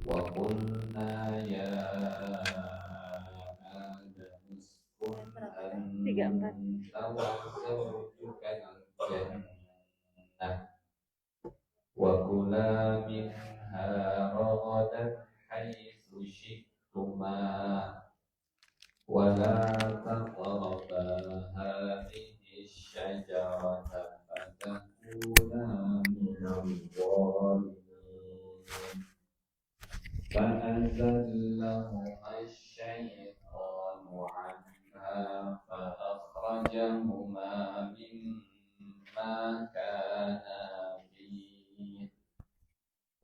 Wa qulna ya Adam uskun anta wa zawjuka al-jannah wa kula minha ragadan haitsu syi'tuma wa la taqraba hadhihi asy-syajarata fatakuna minadh dhalimin. فأزلهما الشيطان عنها فأخرجهما مما كانا فيه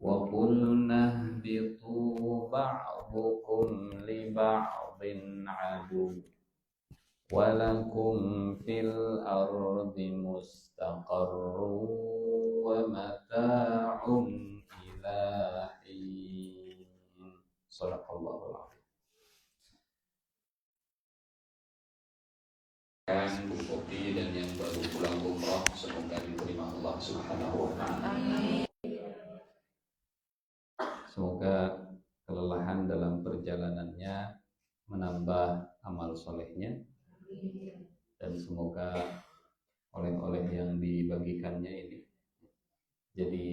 وقلنا اهبطوا بعضكم لبعض عدو ولكم في الأرض مستقر ومتاع إلى حين. Sadaqallahul Azim. Bu Kopi dan yang baru pulang umrah semoga diterima Allah Subhanahu wa taala. Semoga kelelahan dalam perjalanannya menambah amal solehnya dan semoga oleh-oleh yang dibagikannya ini jadi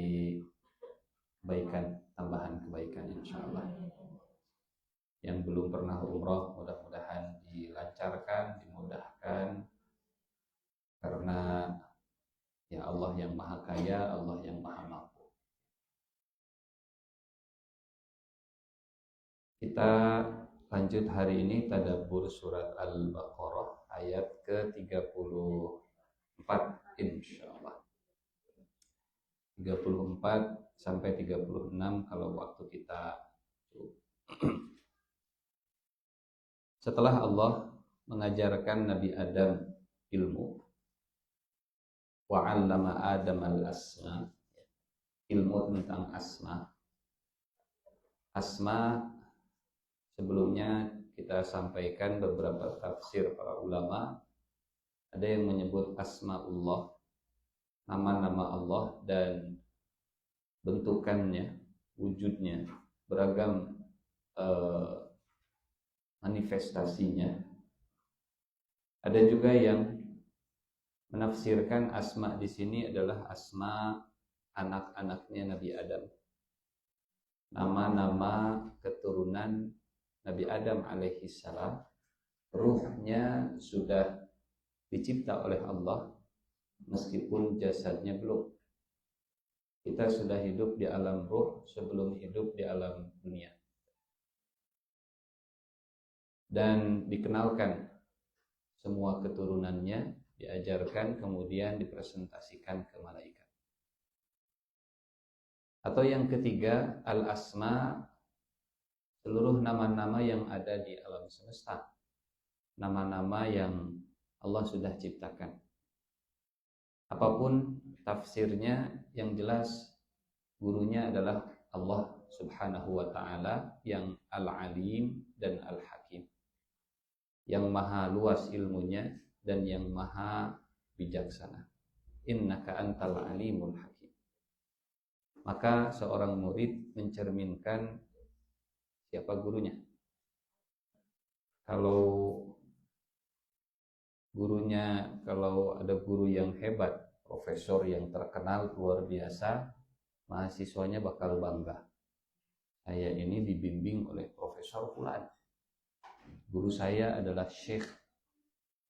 kebaikan, tambahan kebaikan insyaallah. Yang belum pernah umroh mudah-mudahan dilancarkan, dimudahkan, karena ya Allah yang maha kaya, Allah yang maha mampu. Kita lanjut hari ini tadabbur surat Al-Baqarah ayat ke-34 insyaallah. 34 sampai 36 kalau waktu kita. Setelah Allah mengajarkan Nabi Adam ilmu, wa 'allama Adam al-asma, ilmu tentang asma. Asma sebelumnya kita sampaikan beberapa tafsir para ulama. Ada yang menyebut asmaullah, nama-nama Allah dan bentukannya, wujudnya, beragam manifestasinya. Ada juga yang menafsirkan asma di sini adalah asma anak-anaknya Nabi Adam. Nama-nama keturunan Nabi Adam alaihi salam, ruhnya sudah dicipta oleh Allah meskipun jasadnya belum. Kita sudah hidup di alam ruh sebelum hidup di alam dunia. Dan dikenalkan semua keturunannya, diajarkan, kemudian dipresentasikan ke malaikat. Atau yang ketiga, al-asma, seluruh nama-nama yang ada di alam semesta, nama-nama yang Allah sudah ciptakan. Apapun tafsirnya, yang jelas gurunya adalah Allah Subhanahu wa ta'ala yang al-alim dan al-hakim, yang maha luas ilmunya dan yang maha bijaksana. Innaka antal alimul hakim. Maka seorang murid mencerminkan siapa gurunya. Kalau ada guru yang hebat, profesor yang terkenal luar biasa, mahasiswanya bakal bangga. Saya ini dibimbing oleh Profesor Fulan. Guru saya adalah Syekh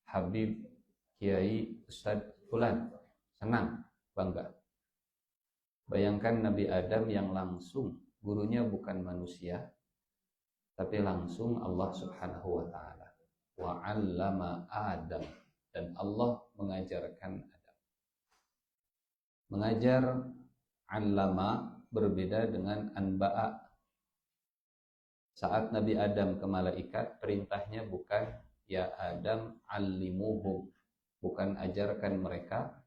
Habib Kiai Ustadz Fulan. Senang, bangga. Bayangkan Nabi Adam yang langsung, gurunya bukan manusia, tapi langsung Allah Subhanahu wa ta'ala. Wa 'allama Adam, dan Allah mengajarkan Adam. Mengajar 'allama berbeda dengan anba'a. Saat Nabi Adam ke malaikat, perintahnya bukan ya Adam 'allimuhum, bukan ajarkan mereka,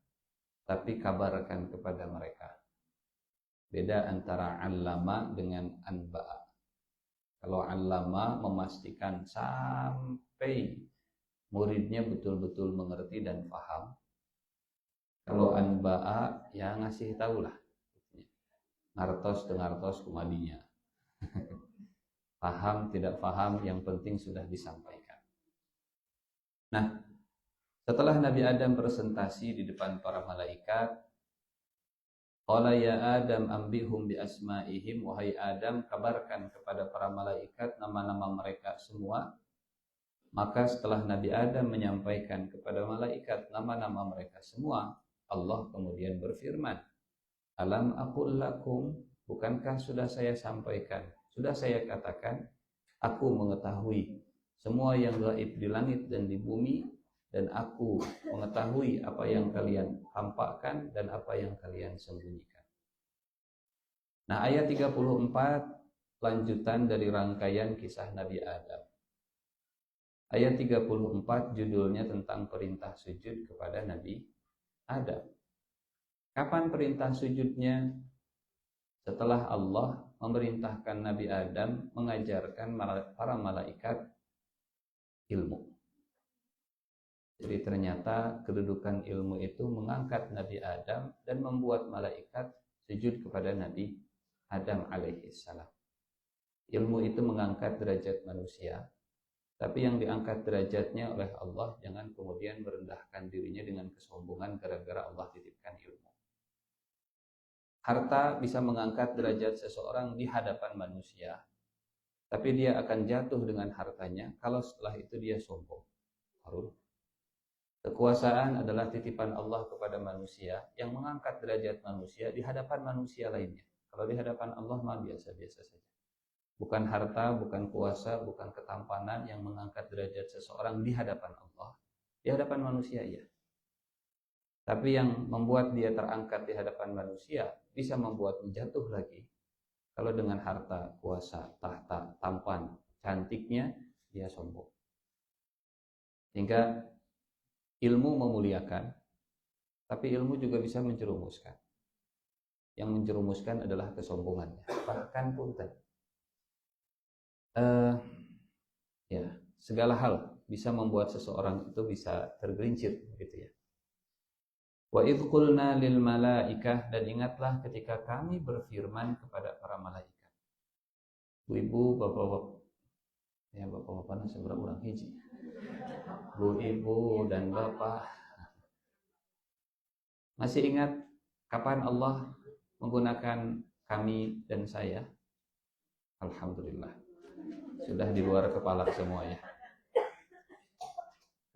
tapi kabarkan kepada mereka. Beda antara 'allama dengan anba'a. Kalau 'allama memastikan sampai muridnya betul-betul mengerti dan paham. Kalau anba'a ya ngasih tahu lah. ngartos dengartos kumadinya. Paham tidak paham, yang penting sudah disampaikan. Nah, setelah Nabi Adam presentasi di depan para malaikat, qala ya Adam ambihum bi asma'ihim, wahai Adam kabarkan kepada para malaikat nama-nama mereka semua. Maka setelah Nabi Adam menyampaikan kepada malaikat nama-nama mereka semua, Allah kemudian berfirman, alam aqul lakum, bukankah sudah saya sampaikan, sudah saya katakan, aku mengetahui semua yang gaib di langit dan di bumi, dan aku mengetahui apa yang kalian tampakkan dan apa yang kalian sembunyikan. Nah, ayat 34 lanjutan dari rangkaian kisah Nabi Adam. Ayat 34 judulnya tentang perintah sujud kepada Nabi Adam. Kapan perintah sujudnya? Setelah Allah memerintahkan Nabi Adam mengajarkan para malaikat ilmu. Jadi ternyata kedudukan ilmu itu mengangkat Nabi Adam dan membuat malaikat sujud kepada Nabi Adam alaihissalam. Ilmu itu mengangkat derajat manusia, tapi yang diangkat derajatnya oleh Allah, jangan kemudian merendahkan dirinya dengan kesombongan gara-gara Allah titipkan ilmu. Harta bisa mengangkat derajat seseorang di hadapan manusia, tapi dia akan jatuh dengan hartanya kalau setelah itu dia sombong. Kekuasaan adalah titipan Allah kepada manusia yang mengangkat derajat manusia di hadapan manusia lainnya. Kalau di hadapan Allah mah biasa-biasa saja. Bukan harta, bukan kuasa, bukan ketampanan yang mengangkat derajat seseorang di hadapan Allah. Di hadapan manusia ya. Tapi yang membuat dia terangkat di hadapan manusia bisa membuatnya jatuh lagi. Kalau dengan harta, kuasa, tahta, tampan, cantiknya, dia sombong. Sehingga ilmu memuliakan, tapi ilmu juga bisa menjerumuskan. Yang menjerumuskan adalah kesombongannya. Bahkan punten. Ya, segala hal bisa membuat seseorang itu bisa tergelincir gitu ya. Wa idh qulna lil malaikah, dan ingatlah ketika kami berfirman kepada para malaikat. Bu-ibu, bapak-bapak, ya bapak-bapak seberapa orang hiji. Bu-ibu dan bapak, masih ingat kapan Allah menggunakan kami dan saya? Alhamdulillah, sudah di luar kepala semua ya.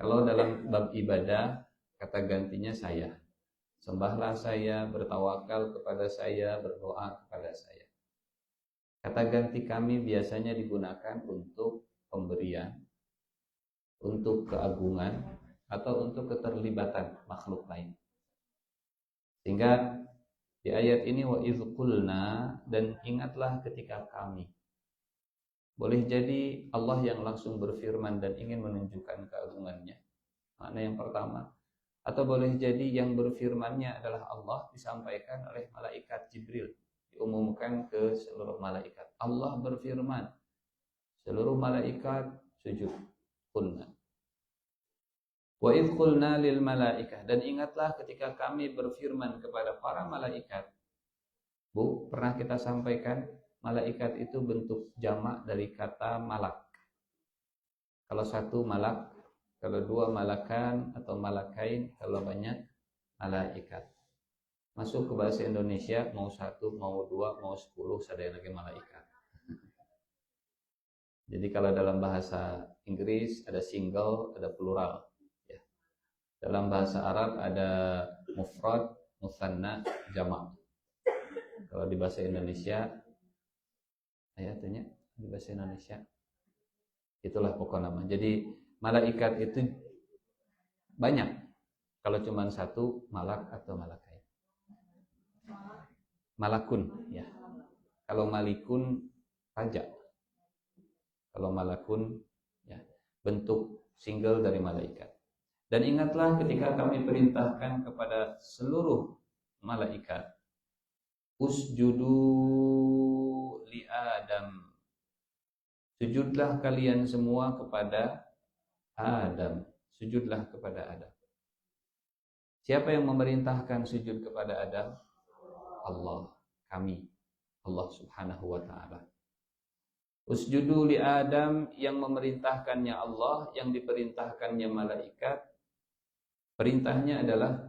Kalau dalam bab ibadah, kata gantinya saya. Sembahlah saya, bertawakal kepada saya, berdoa kepada saya. Kata ganti kami biasanya digunakan untuk pemberian, untuk keagungan, atau untuk keterlibatan makhluk lain. Sehingga di ayat ini wa idh qulna, dan ingatlah ketika kami. Boleh jadi Allah yang langsung berfirman dan ingin menunjukkan keagungannya. Makna yang pertama. Atau boleh jadi yang berfirmannya adalah Allah, disampaikan oleh malaikat Jibril, diumumkan ke seluruh malaikat. Allah berfirman, seluruh malaikat sujud. Qulna. Wa idh qulna lil malaikah, dan ingatlah ketika kami berfirman kepada para malaikat. Bu, pernah kita sampaikan malaikat itu bentuk jamak dari kata malak. Kalau satu malak, kalau dua malakan atau malakain, kalau banyak malaikat. Masuk ke bahasa Indonesia, mau satu, mau dua, mau 10, sadaya lagi malaikat. Jadi kalau dalam bahasa Inggris ada single, ada plural. Ya. Dalam bahasa Arab ada mufrad, mutsanna, jamak. Kalau di bahasa Indonesia, ayatnya di bahasa Indonesia, itulah pokok nama. Jadi malaikat itu banyak. Kalau cuma satu, malak atau malakai. Malakun, ya. Kalau malikun, raja. Kalau malakun, ya, bentuk single dari malaikat. Dan ingatlah ketika kami perintahkan kepada seluruh malaikat, usjudu li Adam, sujudlah kalian semua kepada Adam. Sujudlah kepada Adam. Siapa yang memerintahkan sujud kepada Adam? Allah, kami. Allah Subhanahu wa taala. Usjudu li Adam, yang memerintahkannya Allah, yang diperintahkannya malaikat. Perintahnya adalah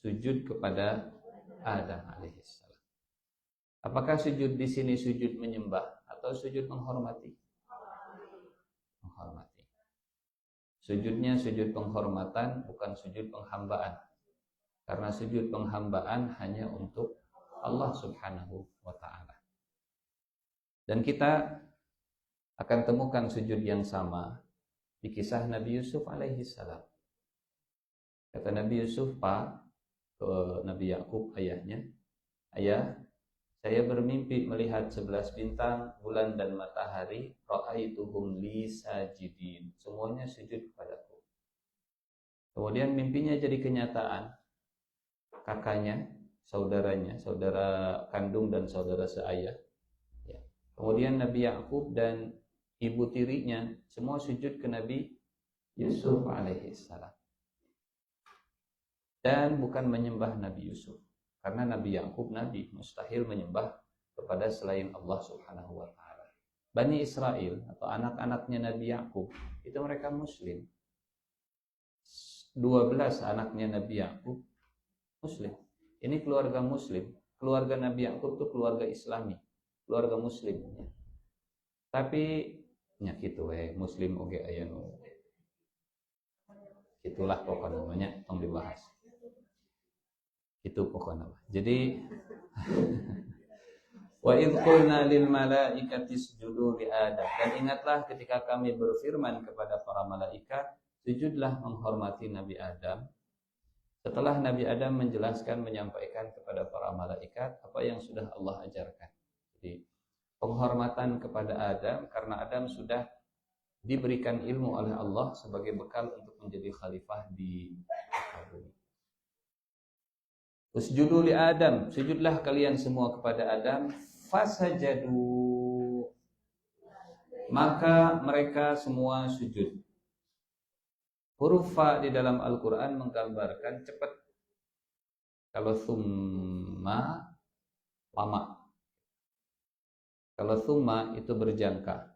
sujud kepada Adam alaihissalam. Apakah sujud di sini sujud menyembah atau sujud menghormati? Menghormati. Sujudnya sujud penghormatan, bukan sujud penghambaan. Karena sujud penghambaan hanya untuk Allah Subhanahu wa taala. Dan kita akan temukan sujud yang sama di kisah Nabi Yusuf alaihi salam. Kata Nabi Yusuf ke Nabi Yakub ayahnya, "Ayah, saya bermimpi melihat 11 bintang, bulan dan matahari, ra'aituhum li sajidin." Semuanya sujud kepadaku. Kemudian mimpinya jadi kenyataan. Kakaknya, saudaranya, saudara kandung dan saudara seayah. Kemudian Nabi Yakub dan ibu tirinya semua sujud ke Nabi Yusuf alaihissalam. Dan bukan menyembah Nabi Yusuf, karena Nabi Yakub nabi, mustahil menyembah kepada selain Allah Subhanahu wa taala. Bani Israel atau anak-anaknya Nabi Yakub itu mereka muslim. 12 anaknya Nabi Yakub muslim. Ini keluarga muslim. Keluarga Nabi Yakub itu keluarga Islami, keluarga muslim. Tapi nya kitu we, muslim oge aya nu. Itulah pokoknya namanya tong dibahas. Itu pokoknya. Jadi wa idh qulna lil malaikati isjudu li Adam. Dan ingatlah ketika kami berfirman kepada para malaikat, sujudlah menghormati Nabi Adam. Setelah Nabi Adam menjelaskan, menyampaikan kepada para malaikat apa yang sudah Allah ajarkan. Jadi penghormatan kepada Adam karena Adam sudah diberikan ilmu oleh Allah sebagai bekal untuk menjadi khalifah di bumi. Usjudu li Adam, sujudlah kalian semua kepada Adam. Fasajadu, maka mereka semua sujud. Huruf fa di dalam Al-Quran menggambarkan cepat. Kalau summa, lama. Kalau summa itu berjangka.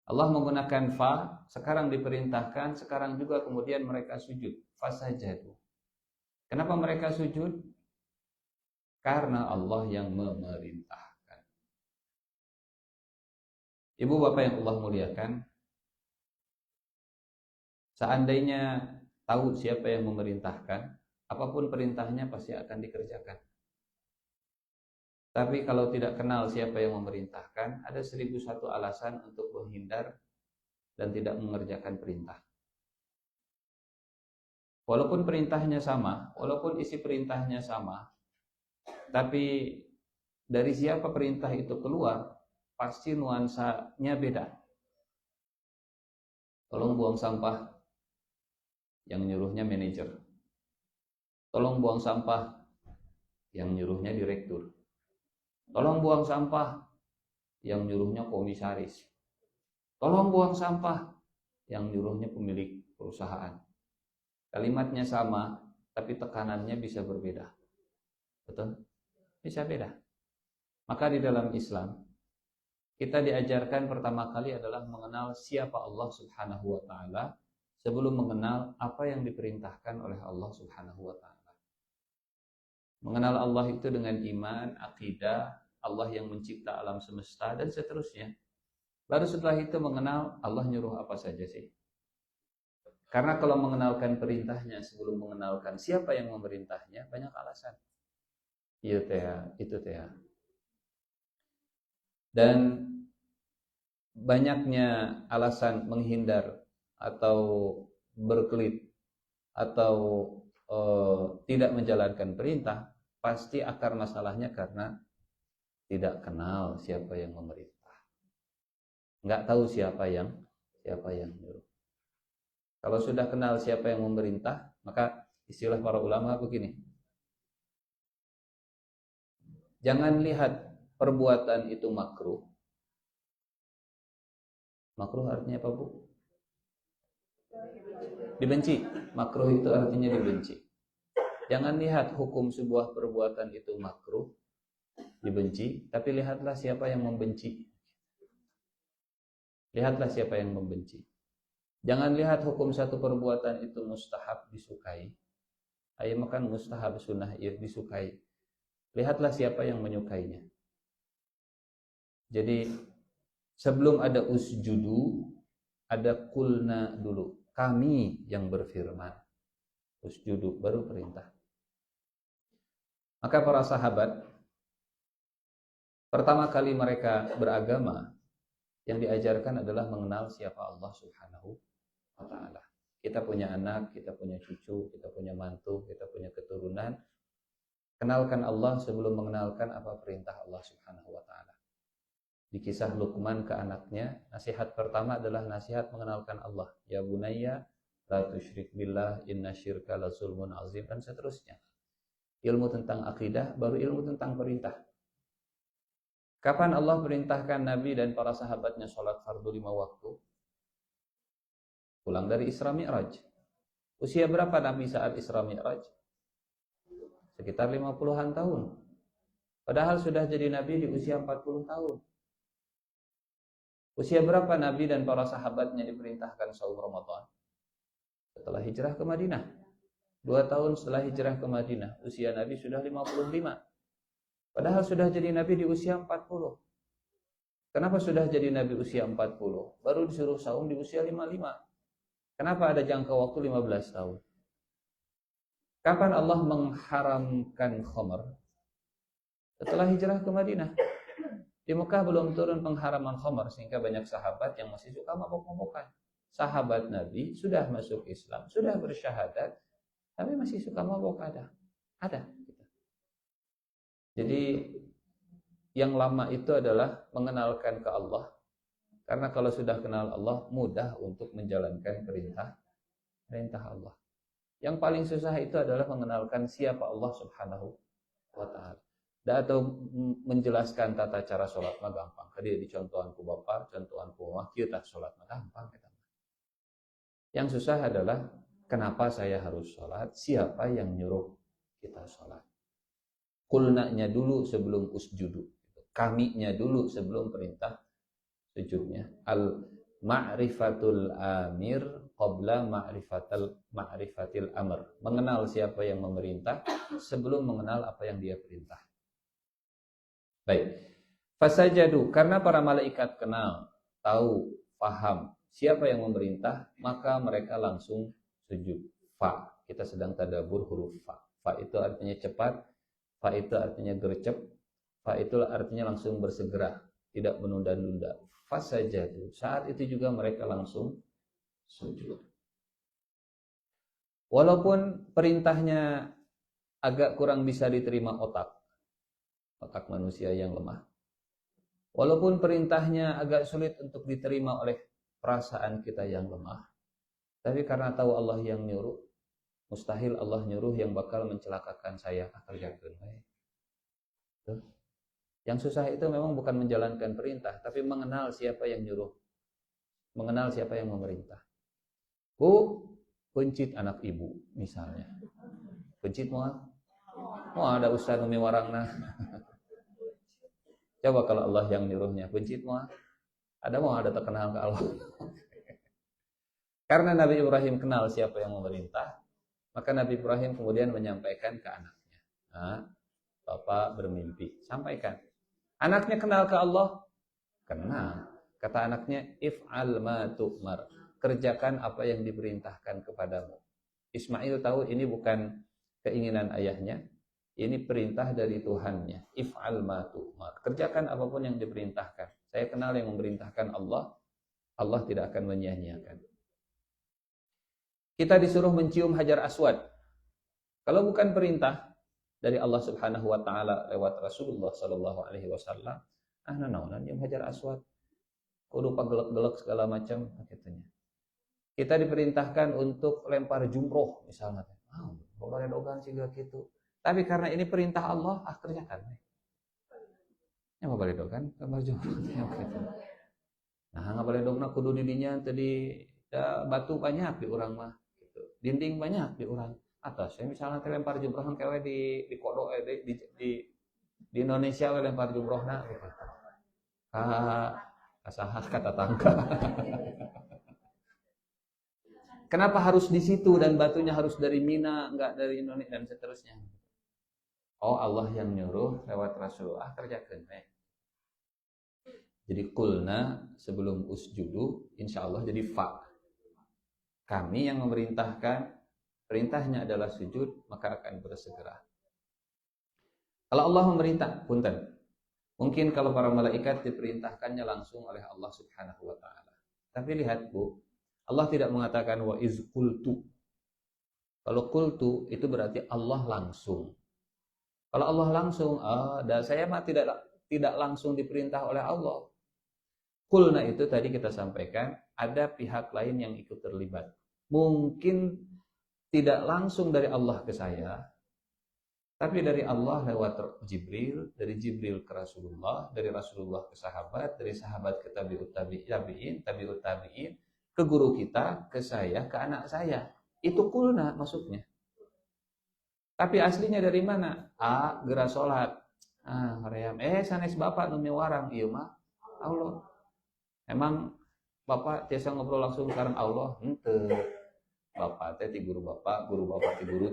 Allah menggunakan fa, sekarang diperintahkan, sekarang juga kemudian mereka sujud. Fasajadu. Kenapa mereka sujud? Karena Allah yang memerintahkan. Ibu bapak yang Allah muliakan, seandainya tahu siapa yang memerintahkan, apapun perintahnya pasti akan dikerjakan. Tapi kalau tidak kenal siapa yang memerintahkan, ada 1001 alasan untuk menghindar dan tidak mengerjakan perintah. Walaupun perintahnya sama, walaupun isi perintahnya sama, tapi dari siapa perintah itu keluar, pasti nuansanya beda. Tolong buang sampah, yang nyuruhnya manajer. Tolong buang sampah, yang nyuruhnya direktur. Tolong buang sampah, yang nyuruhnya komisaris. Tolong buang sampah, yang nyuruhnya pemilik perusahaan. Kalimatnya sama, tapi tekanannya bisa berbeda. Betul? Bisa beda. Maka di dalam Islam, kita diajarkan pertama kali adalah mengenal siapa Allah Subhanahu wa ta'ala sebelum mengenal apa yang diperintahkan oleh Allah Subhanahu wa ta'ala. Mengenal Allah itu dengan iman, akidah, Allah yang mencipta alam semesta, dan seterusnya. Baru setelah itu mengenal Allah nyuruh apa saja sih. Karena kalau mengenalkan perintahnya sebelum mengenalkan siapa yang memerintahnya, banyak alasan. Itu teh. Dan banyaknya alasan menghindar atau berkelit atau tidak menjalankan perintah, pasti akar masalahnya karena tidak kenal siapa yang memerintah. Nggak tahu siapa yang nyuruh. Kalau sudah kenal siapa yang memerintah, maka istilah para ulama begini. Jangan lihat perbuatan itu makruh. Makruh artinya apa, Bu? Dibenci. Makruh itu artinya dibenci. Jangan lihat hukum sebuah perbuatan itu makruh, dibenci, tapi lihatlah siapa yang membenci. Lihatlah siapa yang membenci. Jangan lihat hukum satu perbuatan itu mustahab disukai. Ayo makan mustahab sunnah disukai. Lihatlah siapa yang menyukainya. Jadi sebelum ada usjudu, ada kulna dulu. Kami yang berfirman. Usjudu baru perintah. Maka para sahabat pertama kali mereka beragama, yang diajarkan adalah mengenal siapa Allah Subhanahu wa ta'ala. Kita punya anak, kita punya cucu, kita punya mantu, kita punya keturunan. Kenalkan Allah sebelum mengenalkan apa perintah Allah Subhanahu wa ta'ala. Di kisah Luqman ke anaknya, nasihat pertama adalah nasihat mengenalkan Allah. Ya bunayya la tusyrik billah inna syirka la zulmun azim, dan seterusnya. Ilmu tentang akidah baru ilmu tentang perintah. Kapan Allah perintahkan Nabi dan para sahabatnya sholat fardu 5 waktu? Pulang dari Isra Mi'raj. Usia berapa Nabi saat Isra Mi'raj? Sekitar 50-an tahun. Padahal sudah jadi Nabi di usia 40 tahun. Usia berapa Nabi dan para sahabatnya diperintahkan saum Ramadan? Setelah hijrah ke Madinah. 2 tahun setelah hijrah ke Madinah, usia Nabi sudah 55. Padahal sudah jadi Nabi di usia 40. Kenapa sudah jadi Nabi usia 40? Baru disuruh saum di usia 55. Kenapa ada jangka waktu 15 tahun? Kapan Allah mengharamkan khamar? Setelah hijrah ke Madinah. Di Mekah belum turun pengharaman khamar, sehingga banyak sahabat yang masih suka mabok-mabokan. Sahabat Nabi sudah masuk Islam, sudah bersyahadat, tapi masih suka mabok ada. Jadi yang lama itu adalah mengenalkan ke Allah. Karena kalau sudah kenal Allah, mudah untuk menjalankan perintah Allah. Yang paling susah itu adalah mengenalkan siapa Allah Subhanahu wa ta'ala. Atau menjelaskan tata cara sholat mah gampang. Tadi dicontohanku Bapak, contohanku mah kieu tah sholat mah gampang. Yang susah adalah kenapa saya harus sholat, siapa yang nyuruh kita sholat. Kulnanya dulu sebelum usjudu. Kaminya dulu sebelum perintah sujudnya. Al-ma'rifatul amir qabla ma'rifatil amr. Mengenal siapa yang memerintah sebelum mengenal apa yang dia perintah. Baik. Fasajadu, karena para malaikat kenal, tahu, paham siapa yang memerintah, maka mereka langsung sujud. Fa. Kita sedang tadabbur huruf fa. Fa itu artinya cepat. Fa itu artinya gercep. Fa itu artinya langsung bersegera, tidak menunda-nunda. Fasajadu. Saat itu juga mereka langsung sujud. Walaupun perintahnya agak kurang bisa diterima otak manusia yang lemah. Walaupun perintahnya agak sulit untuk diterima oleh perasaan kita yang lemah. Tapi karena tahu Allah yang nyuruh, mustahil Allah nyuruh yang bakal mencelakakan saya. Kerjakan. Yang susah itu memang bukan menjalankan perintah, tapi mengenal siapa yang nyuruh, mengenal siapa yang memerintah. Bu, pencit anak ibu misalnya. Pencit mau ada ustaz umi warangna. Coba kalau Allah yang nyuruhnya, pencit mau ada terkenal ke Allah. Karena Nabi Ibrahim kenal siapa yang memerintah, maka Nabi Ibrahim kemudian menyampaikan ke anaknya. Nah, Bapak bermimpi, sampaikan. Anaknya kenal ke Allah? Kenal. Kata anaknya, if'al ma tu'mar. Kerjakan apa yang diperintahkan kepadamu. Ismail tahu ini bukan keinginan ayahnya, ini perintah dari Tuhannya. If'al ma tu'mar. Kerjakan apapun yang diperintahkan. Saya kenal yang memerintahkan Allah, Allah tidak akan menyia-nyiakan. Kita disuruh mencium Hajar Aswad. Kalau bukan perintah dari Allah Subhanahu wa taala lewat Rasulullah sallallahu alaihi wasallam, naonan nyium Hajar Aswad. Kudu pagelek-gelek segala macam katanya. Kita diperintahkan untuk lempar jumroh misalnya. Boleh dogan siga gitu. Tapi karena ini perintah Allah, kerjakan. Ya mau balik dogan lempar jumroh gitu. Nah, ngabalik dogna kudu didinya tadi batu banyak di urang mah gitu. Dinding banyak di urang. Atas saya misalnya lempar jumroh kewe di kodok di Di Indonesia lempar jumrohna gitu. Kasaha kata tangka. Kenapa harus di situ dan batunya harus dari Mina, enggak dari Indonesia dan seterusnya? Oh, Allah yang nyuruh lewat Rasulullah kerjakan. Jadi kulna sebelum usjudu, insya Allah jadi fa. Kami yang memerintahkan, perintahnya adalah sujud, maka akan bersegera. Kalau Allah memerintah, punten. Mungkin kalau para malaikat diperintahkannya langsung oleh Allah Subhanahu wa taala. Tapi lihat, Bu, Allah tidak mengatakan wa iz qultu. Kalau qultu itu berarti Allah langsung. Kalau Allah langsung, saya mah tidak langsung diperintah oleh Allah. Kulna itu tadi kita sampaikan, ada pihak lain yang ikut terlibat. Mungkin tidak langsung dari Allah ke saya, tapi dari Allah lewat Jibril, dari Jibril ke Rasulullah, dari Rasulullah ke sahabat, dari sahabat ke tabi'ut tabi'in, ke guru kita, ke saya, ke anak saya. Itu kulna maksudnya. Tapi aslinya dari mana? Gerak sholat. Hoream. Sanes bapak numi warang. Iya mah Allah. Emang bapak tiasa ngobrol langsung sekarang Allah? Henteu. Bapak teh ti guru bapak ti guru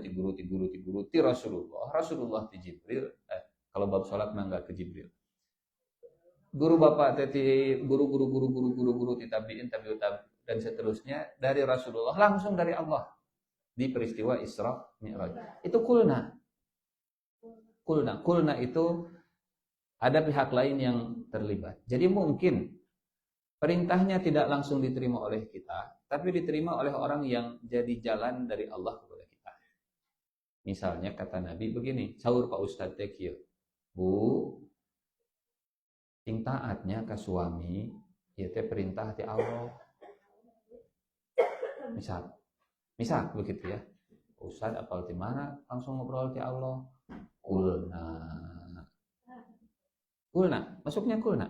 ti Rasulullah ti Jibril. Kalau bab sholat mah enggak ke Jibril. Guru bapak teh ti guru ti tabi'in dan seterusnya dari Rasulullah langsung dari Allah di peristiwa Isra Mi'raj. Itu kulna. Kulna itu ada pihak lain yang terlibat. Jadi mungkin perintahnya tidak langsung diterima oleh kita, tapi diterima oleh orang yang jadi jalan dari Allah kepada kita. Misalnya kata Nabi begini, sahur Pak Ustadz Tekil, Bu, sing taatnya ke suami, itu perintah di Allah. Misal begitu ya. Ustadz apal di mana langsung ngobrol di Allah. Kulna, masuknya kulna.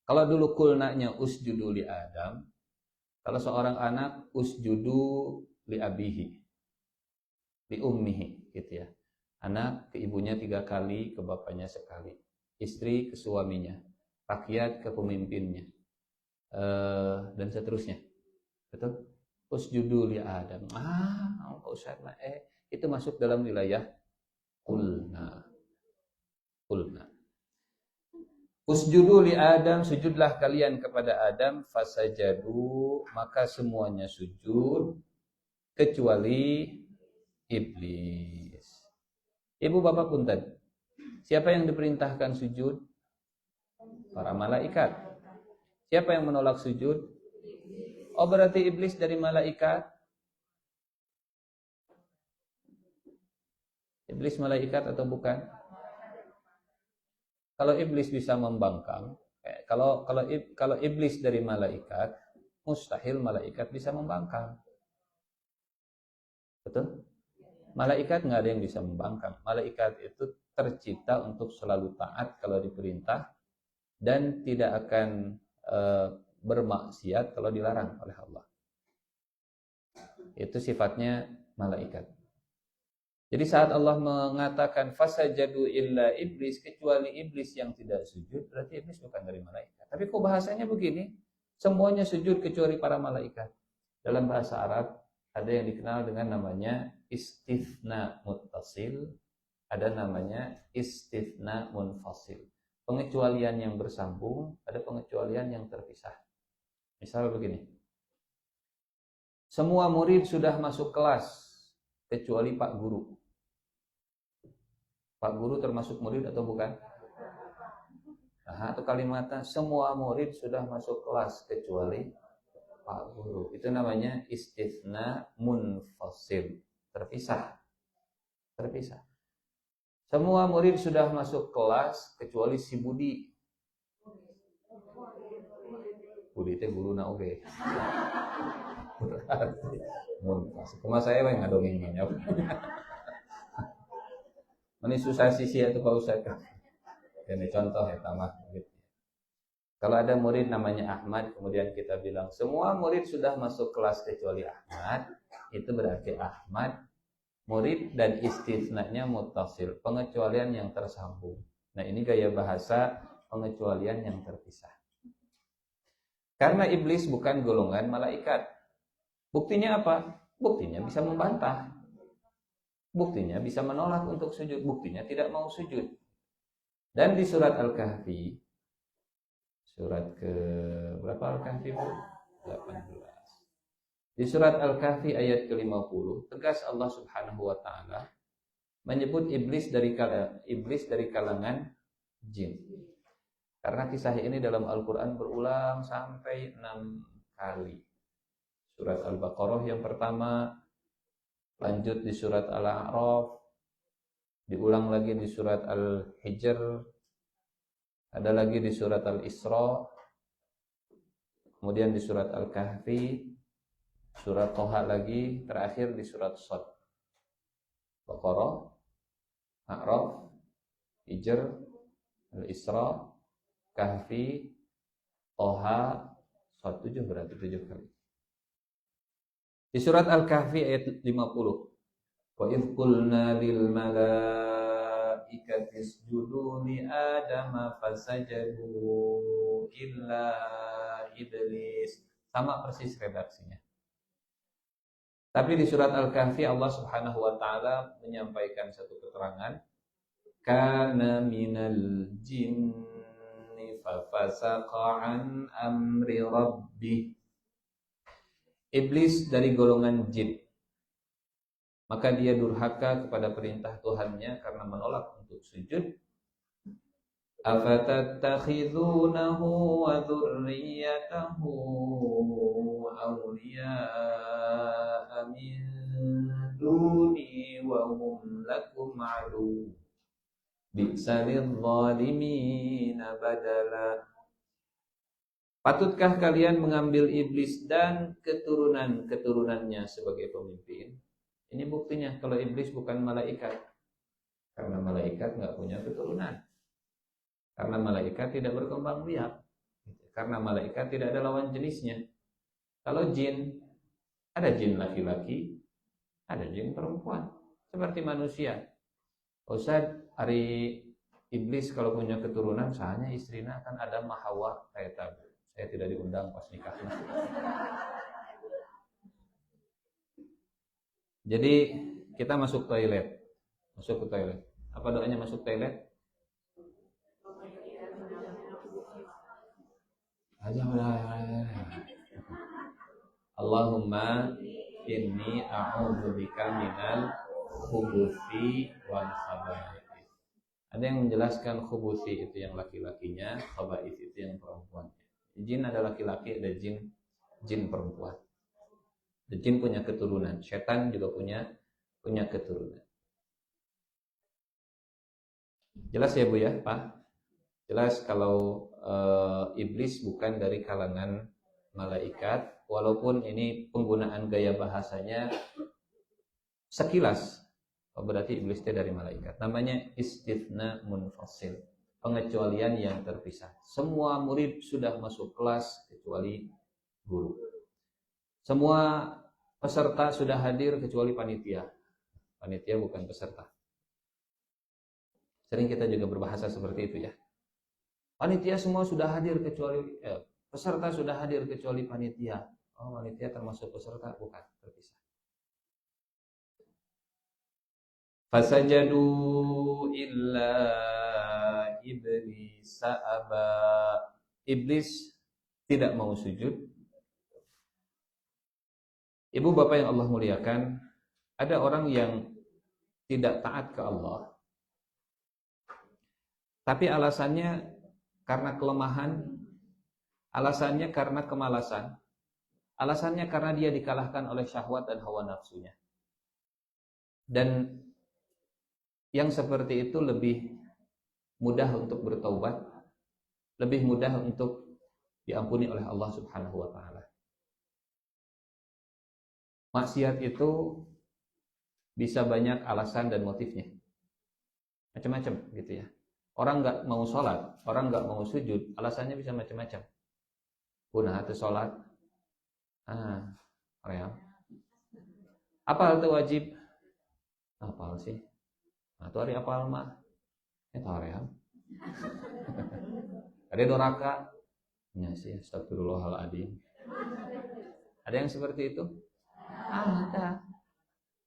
Kalau dulu kulnanya usjudu li Adam, kalau seorang anak usjudu li abihi, li ummihi, gitu ya. Anak ke ibunya 3 kali, ke bapaknya sekali. Istri ke suaminya, rakyat ke pemimpinnya, dan seterusnya. Betul? Usjudu li Adam. Ustaz, itu masuk dalam wilayah kulna. Usjudu li Adam, sujudlah kalian kepada Adam, fasajadu, maka semuanya sujud kecuali iblis. Ibu bapak punten, siapa yang diperintahkan sujud? Para malaikat. Siapa yang menolak sujud? Oh, berarti iblis dari malaikat? Iblis malaikat atau bukan? Kalau iblis bisa membangkang, kalau iblis dari malaikat, mustahil malaikat bisa membangkang. Betul? Malaikat nggak ada yang bisa membangkang. Malaikat itu tercipta untuk selalu taat kalau diperintah dan tidak akan bermaksiat kalau dilarang oleh Allah. Itu sifatnya malaikat. Jadi saat Allah mengatakan fasajadu illa iblis, kecuali iblis yang tidak sujud, berarti iblis bukan dari malaikat. Tapi kok bahasanya begini? Semuanya sujud kecuali para malaikat. Dalam bahasa Arab ada yang dikenal dengan namanya istithna muttasil, ada namanya istithna munfasil. Pengecualian yang bersambung, ada pengecualian yang terpisah. Misal begini. Semua murid sudah masuk kelas kecuali Pak Guru. Pak Guru termasuk murid atau bukan? Atau kalimatnya semua murid sudah masuk kelas kecuali Pak Guru. Itu namanya istithna munfasil, terpisah. Semua murid sudah masuk kelas kecuali si Budi. Budi itu guru na oge. Munfasil. Kuma saya yang ngadongengnya. Ini susah sisi itu Pak Ustaz. Ini contoh ya tamah gitu. Kalau ada murid namanya Ahmad, kemudian kita bilang semua murid sudah masuk kelas kecuali Ahmad, itu berarti Ahmad murid dan istitsnanya muttasil, pengecualian yang tersambung. Nah, ini gaya bahasa pengecualian yang terpisah. Karena iblis bukan golongan malaikat. Buktinya apa? Buktinya bisa membantah. Buktinya bisa menolak untuk sujud. Buktinya tidak mau sujud. Dan di surat Al-Kahfi, surat ke berapa Al-Kahfi? 18. Di surat Al-Kahfi ayat ke-50, tegas Allah Subhanahu wa taala menyebut iblis dari kalangan jin. Karena kisah ini dalam Al-Qur'an berulang sampai 6 kali. Surat Al-Baqarah yang pertama, lanjut di surat Al-A'raf, diulang lagi di surat Al-Hijr, ada lagi di surat Al-Isra, kemudian di surat Al-Kahfi, surat Toha lagi, terakhir di surat Shad. Baqarah, A'raf, Hijr, Al-Isra, Kahfi, Toha, Shad, 7 berarti 7 kali. Di surat Al-Kahfi ayat 50. Wa idh qulna lil malaikati isjudu li adama fasajadu illa iblis. Sama persis redaksinya. Tapi di surat Al-Kahfi Allah Subhanahu wa taala menyampaikan satu keterangan, kana minal jinni fafasaqa an amri rabbih. Iblis dari golongan jin, maka dia durhaka kepada perintah Tuhannya karena menolak untuk sujud. Afatattakhidunahu wa dzurriyyatahu awliya'a min duni wa hum lakum adu bi'sa lidh-dhalimina badala. Patutkah kalian mengambil iblis dan keturunan-keturunannya sebagai pemimpin? Ini buktinya kalau iblis bukan malaikat. Karena malaikat nggak punya keturunan. Karena malaikat tidak berkembang biak. Karena malaikat tidak ada lawan jenisnya. Kalau jin, ada jin laki-laki, ada jin perempuan. Seperti manusia. Ustaz, hari iblis kalau punya keturunan, sahanya istrinya akan ada Hawa kayak tabu. Saya tidak diundang pas nikahnya. Jadi kita masuk toilet. Masuk ke toilet. Apa doanya masuk toilet? Allahumma inni a'udzubika minal khubuthi wal khaba'ith. Ada yang menjelaskan khubuthi itu yang laki-lakinya, khaba'ith itu yang perempuannya. Jin ada laki-laki, ada jin perempuan. Jin punya keturunan, setan juga punya keturunan. Jelas ya Bu ya, Pak? Jelas kalau iblis bukan dari kalangan malaikat, walaupun ini penggunaan gaya bahasanya sekilas, berarti iblis itu dari malaikat. Namanya istithna munfasil, pengecualian yang terpisah. Semua murid sudah masuk kelas kecuali guru. Semua peserta sudah hadir kecuali panitia. Panitia bukan peserta. Sering kita juga berbahasa seperti itu ya. Panitia semua sudah hadir kecuali peserta sudah hadir kecuali panitia. Oh, panitia termasuk peserta? Bukan, terpisah. Fasajadu illa iblis aba. Iblis tidak mau sujud. Ibu bapak yang Allah muliakan, ada orang yang tidak taat ke Allah, tapi alasannya karena kelemahan, alasannya karena kemalasan, alasannya karena dia dikalahkan oleh syahwat dan hawa nafsunya. Dan yang seperti itu lebih mudah untuk bertaubat, lebih mudah untuk diampuni oleh Allah Subhanahu wa taala. Maksiat itu bisa banyak alasan dan motifnya, macam-macam gitu ya. Orang nggak mau sholat, orang nggak mau sujud, alasannya bisa macam-macam. Punah atau sholat, real. Apal itu wajib? Apal sih? Atau hari apal mah? Itu real. Ada doraka, ya sih, astagfirullahaladzim. Ada yang seperti itu?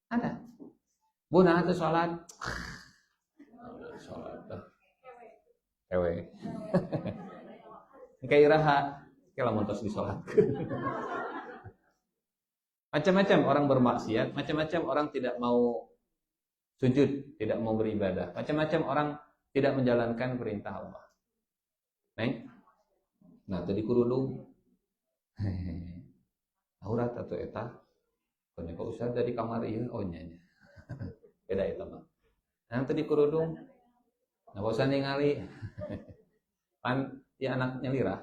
Ada. Buna atau sholat? Sholat tuh. Ewe. Kayak iraha, kayak lamun tos disolat. Macam-macam orang bermaksiat, macam-macam orang tidak mau sujud, tidak mau beribadah, macam-macam orang tidak menjalankan perintah Allah. Neng? Nah, tadi kurudung aurat atau eta, kone kok usah dari kamar ieu oh nya. Beda eta mah. Nah, tadi kurudung, nah usah ningali. Pan ya anaknya lirah.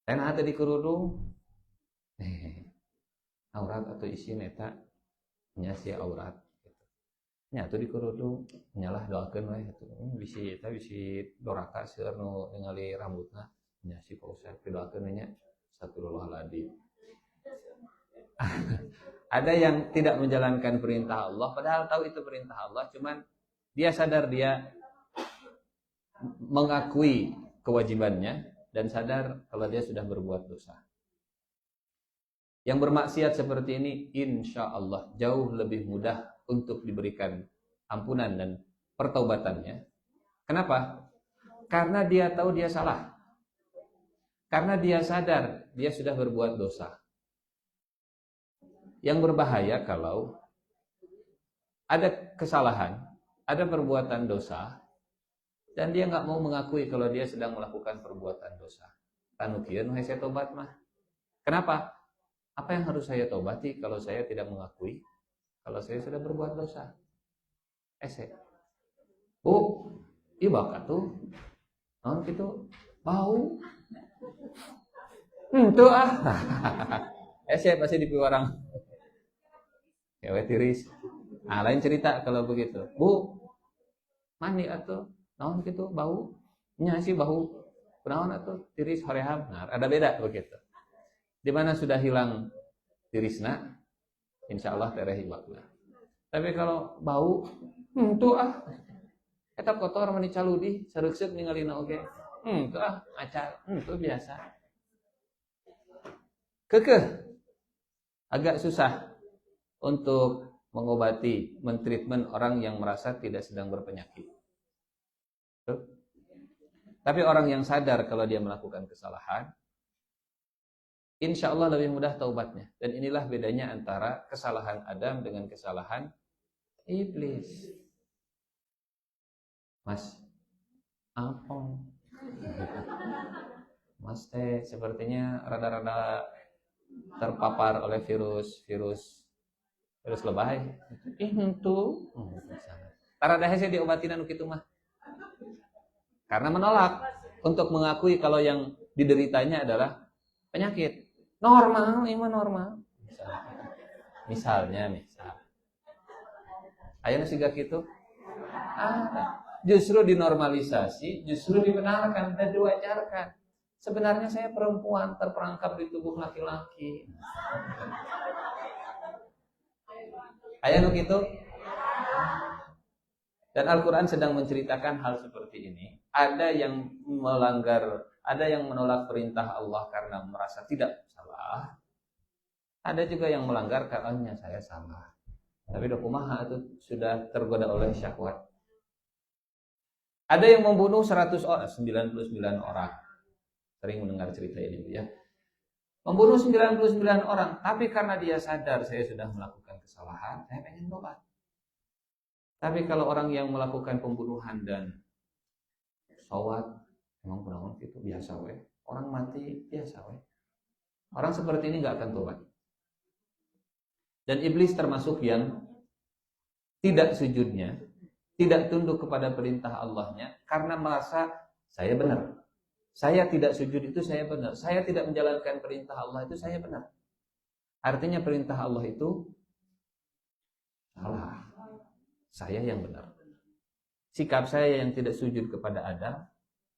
Tena tadi kurudung, aurat atau isi neta nya si aurat. Nya tadi kurudung nyalah doakeun we atuh. Bisi eta bisi doraka seueur nu ningali rambutna. Nya si Pak Ustaz doakeun nya astagfirullahaladzim. Ada yang tidak menjalankan perintah Allah padahal tahu itu perintah Allah, cuman dia sadar dia mengakui kewajibannya dan sadar kalau dia sudah berbuat dosa. Yang bermaksiat seperti ini insya Allah jauh lebih mudah untuk diberikan ampunan dan pertaubatannya. Kenapa? Karena dia tahu dia salah. Karena dia sadar dia sudah berbuat dosa. Yang berbahaya kalau ada kesalahan, ada perbuatan dosa, dan dia nggak mau mengakui kalau dia sedang melakukan perbuatan dosa. Tanukian saya tobat mah. Kenapa? Apa yang harus saya tobati kalau saya tidak mengakui kalau saya sudah berbuat dosa? Ibak tuh, non gitu, bau. Tuh pasti dipi orang. Kewe tiris. Nah, lain cerita kalau begitu. Bu, mandi atuh. Naon gitu bau? Nya sih bau. Kunaon atuh tiris horeham. Nah, ada beda begitu. Di mana sudah hilang tirisna, insyaallah tereh hibakna. Tapi kalau bau, eta kotor mani caludi, sareuseup ningalina oge. Acar, itu biasa. Kekeh. Agak susah untuk mengobati, mentreatment orang yang merasa tidak sedang berpenyakit. Tapi orang yang sadar kalau dia melakukan kesalahan, insya Allah lebih mudah taubatnya. Dan inilah bedanya antara kesalahan Adam dengan kesalahan iblis. Mas, ampun. Mas teh sepertinya rada-rada terpapar oleh virus lebay. Itu. Tarada hese diobatin anu kitu mah. Karena menolak untuk mengakui kalau yang dideritanya adalah penyakit. Normal, ini mah normal. Misalnya. Aya nu siga kitu? Justru dinormalisasi, justru dibenarkan dan diwajarkan. Sebenarnya saya perempuan terperangkap di tubuh laki-laki. Aya nu kitu? Dan Al-Quran sedang menceritakan hal seperti ini. Ada yang melanggar, ada yang menolak perintah Allah karena merasa tidak salah. Ada juga yang melanggar karena saya salah. Tapi dokumaha itu sudah tergoda oleh syahwat. Ada yang membunuh 100 orang, 99 orang. Sering mendengar cerita ini ya. Membunuh 99 orang, tapi karena dia sadar saya sudah melakukan kesalahan, saya pengen tobat. Tapi kalau orang yang melakukan pembunuhan dan shawat, emang kunaon gitu biasa we. Orang mati biasa we. Orang seperti ini nggak akan tobat. Dan iblis termasuk yang tidak sujudnya, tidak tunduk kepada perintah Allahnya karena merasa saya benar. Saya tidak sujud itu saya benar. Saya tidak menjalankan perintah Allah itu saya benar. Artinya perintah Allah itu salah. Saya yang benar. Sikap saya yang tidak sujud kepada Adam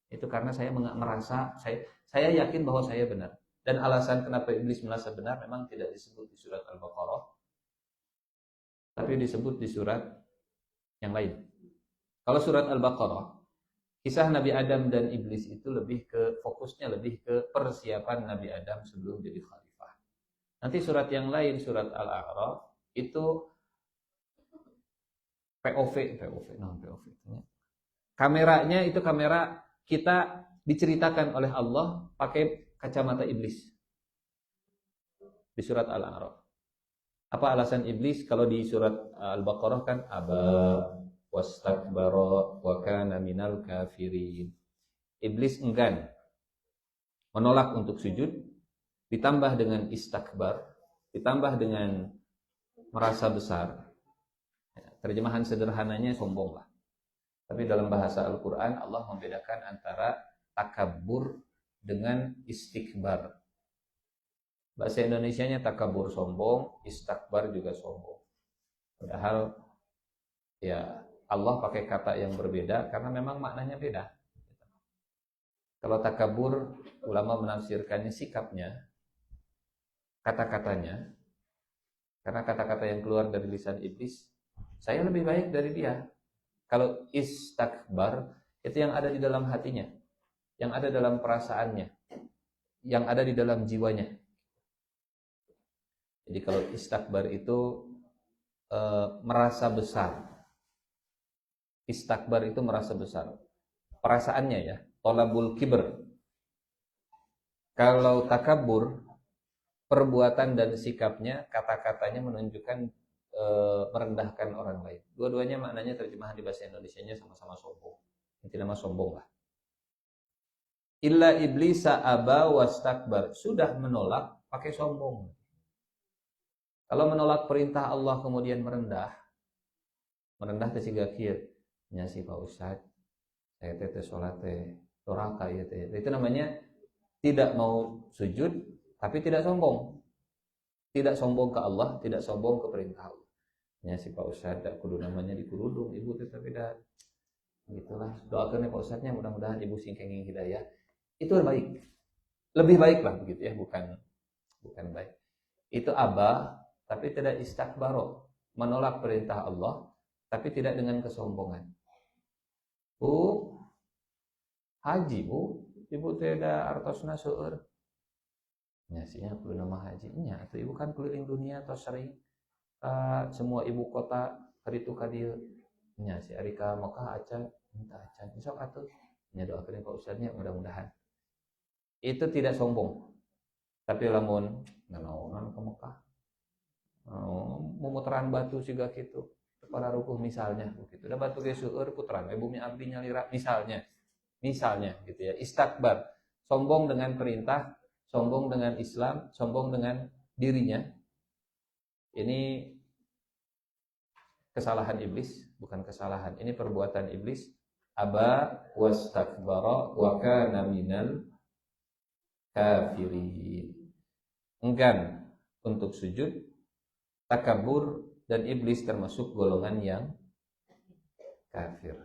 itu karena saya merasa saya yakin bahwa saya benar. Dan alasan kenapa iblis merasa benar memang tidak disebut di surat Al-Baqarah, tapi disebut di surat yang lain. Kalau surat Al-Baqarah, kisah Nabi Adam dan iblis itu fokusnya lebih ke persiapan Nabi Adam sebelum jadi khalifah. Nanti surat yang lain, surat Al-A'raf, itu POV. Kameranya itu kamera kita diceritakan oleh Allah pakai kacamata iblis. Di surat Al-A'raf. Apa alasan iblis? Kalau di surat Al-Baqarah kan aba wastakbara wa kana minal kafirin. Iblis enggan, menolak untuk sujud, ditambah dengan istakbar, ditambah dengan merasa besar. Terjemahan sederhananya sombong lah. Tapi dalam bahasa Al-Quran Allah membedakan antara takabur dengan istikbar. Bahasa Indonesianya takabur sombong, istakbar juga sombong. Padahal ya Allah pakai kata yang berbeda karena memang maknanya beda. Kalau takabur, ulama menafsirkannya sikapnya, kata-katanya. Karena kata-kata yang keluar dari lisan iblis, saya lebih baik dari dia. Kalau istakbar, itu yang ada di dalam hatinya, yang ada dalam perasaannya, yang ada di dalam jiwanya. Jadi kalau istakbar itu merasa besar. Istakbar itu merasa besar. Perasaannya ya, tolabul kibr. Kalau takabur, perbuatan dan sikapnya, kata-katanya menunjukkan merendahkan orang lain. Dua-duanya maknanya terjemahan di bahasa Indonesianya sama-sama sombong. Inti nama sombong lah. Illa iblisa aba wastakbar. Sudah menolak pakai sombong. Kalau menolak perintah Allah kemudian merendah teh siga kieu nya si Pak Ustad, saya teh salat teh doraka ieu teh. Itu namanya tidak mau sujud tapi tidak sombong. Tidak sombong ke Allah, tidak sombong ke perintah Allah. Nya si Pak Ustad da kudu namanya dikurudung ibu teh tapi da gitulah. Doakeun ya Pak Ustadnya mudah-mudahan ibu singkenging hidayah. Itu baik. Lebih baik lah begitu ya, bukan baik. Itu abah tapi tidak istakbaro, menolak perintah Allah tapi tidak dengan kesombongan. Bu, haji bu, ibu tidak artosna seueur. Nya sia kudu nama haji nya atuh ibu kan keliling dunia tos sering semua ibu kota kaditu kadieu. Nya si ari ka Mekah acan minta acan sok atuh. Nya doakeun Pak Ustadnya mudah-mudahan. Itu tidak sombong. Tapi lamun nganaonan ke Mekah. Mumutran batu siga kitu. Para rukuh misalnya begitu. Da batu ge seueur putran bumi abdi nyalira misalnya gitu ya. Istakbar, sombong dengan perintah, sombong dengan Islam, sombong dengan dirinya. Ini kesalahan iblis, bukan kesalahan. Ini perbuatan iblis. Aba wastakbara wa kana minal kafirin. Enggan untuk sujud, takabur, dan iblis termasuk golongan yang kafir.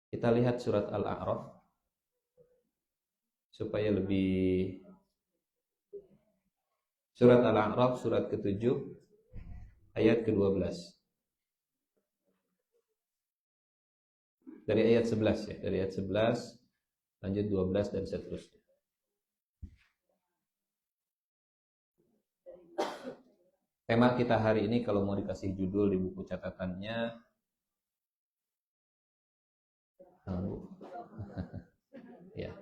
Kita lihat surat Al-A'raf supaya lebih. Surat Al-A'raf surat ke-7 ayat ke-12. Dari ayat 11 ya, dari ayat 11 lanjut 12 dan seterusnya. Tema kita hari ini kalau mau dikasih judul di buku catatannya ya,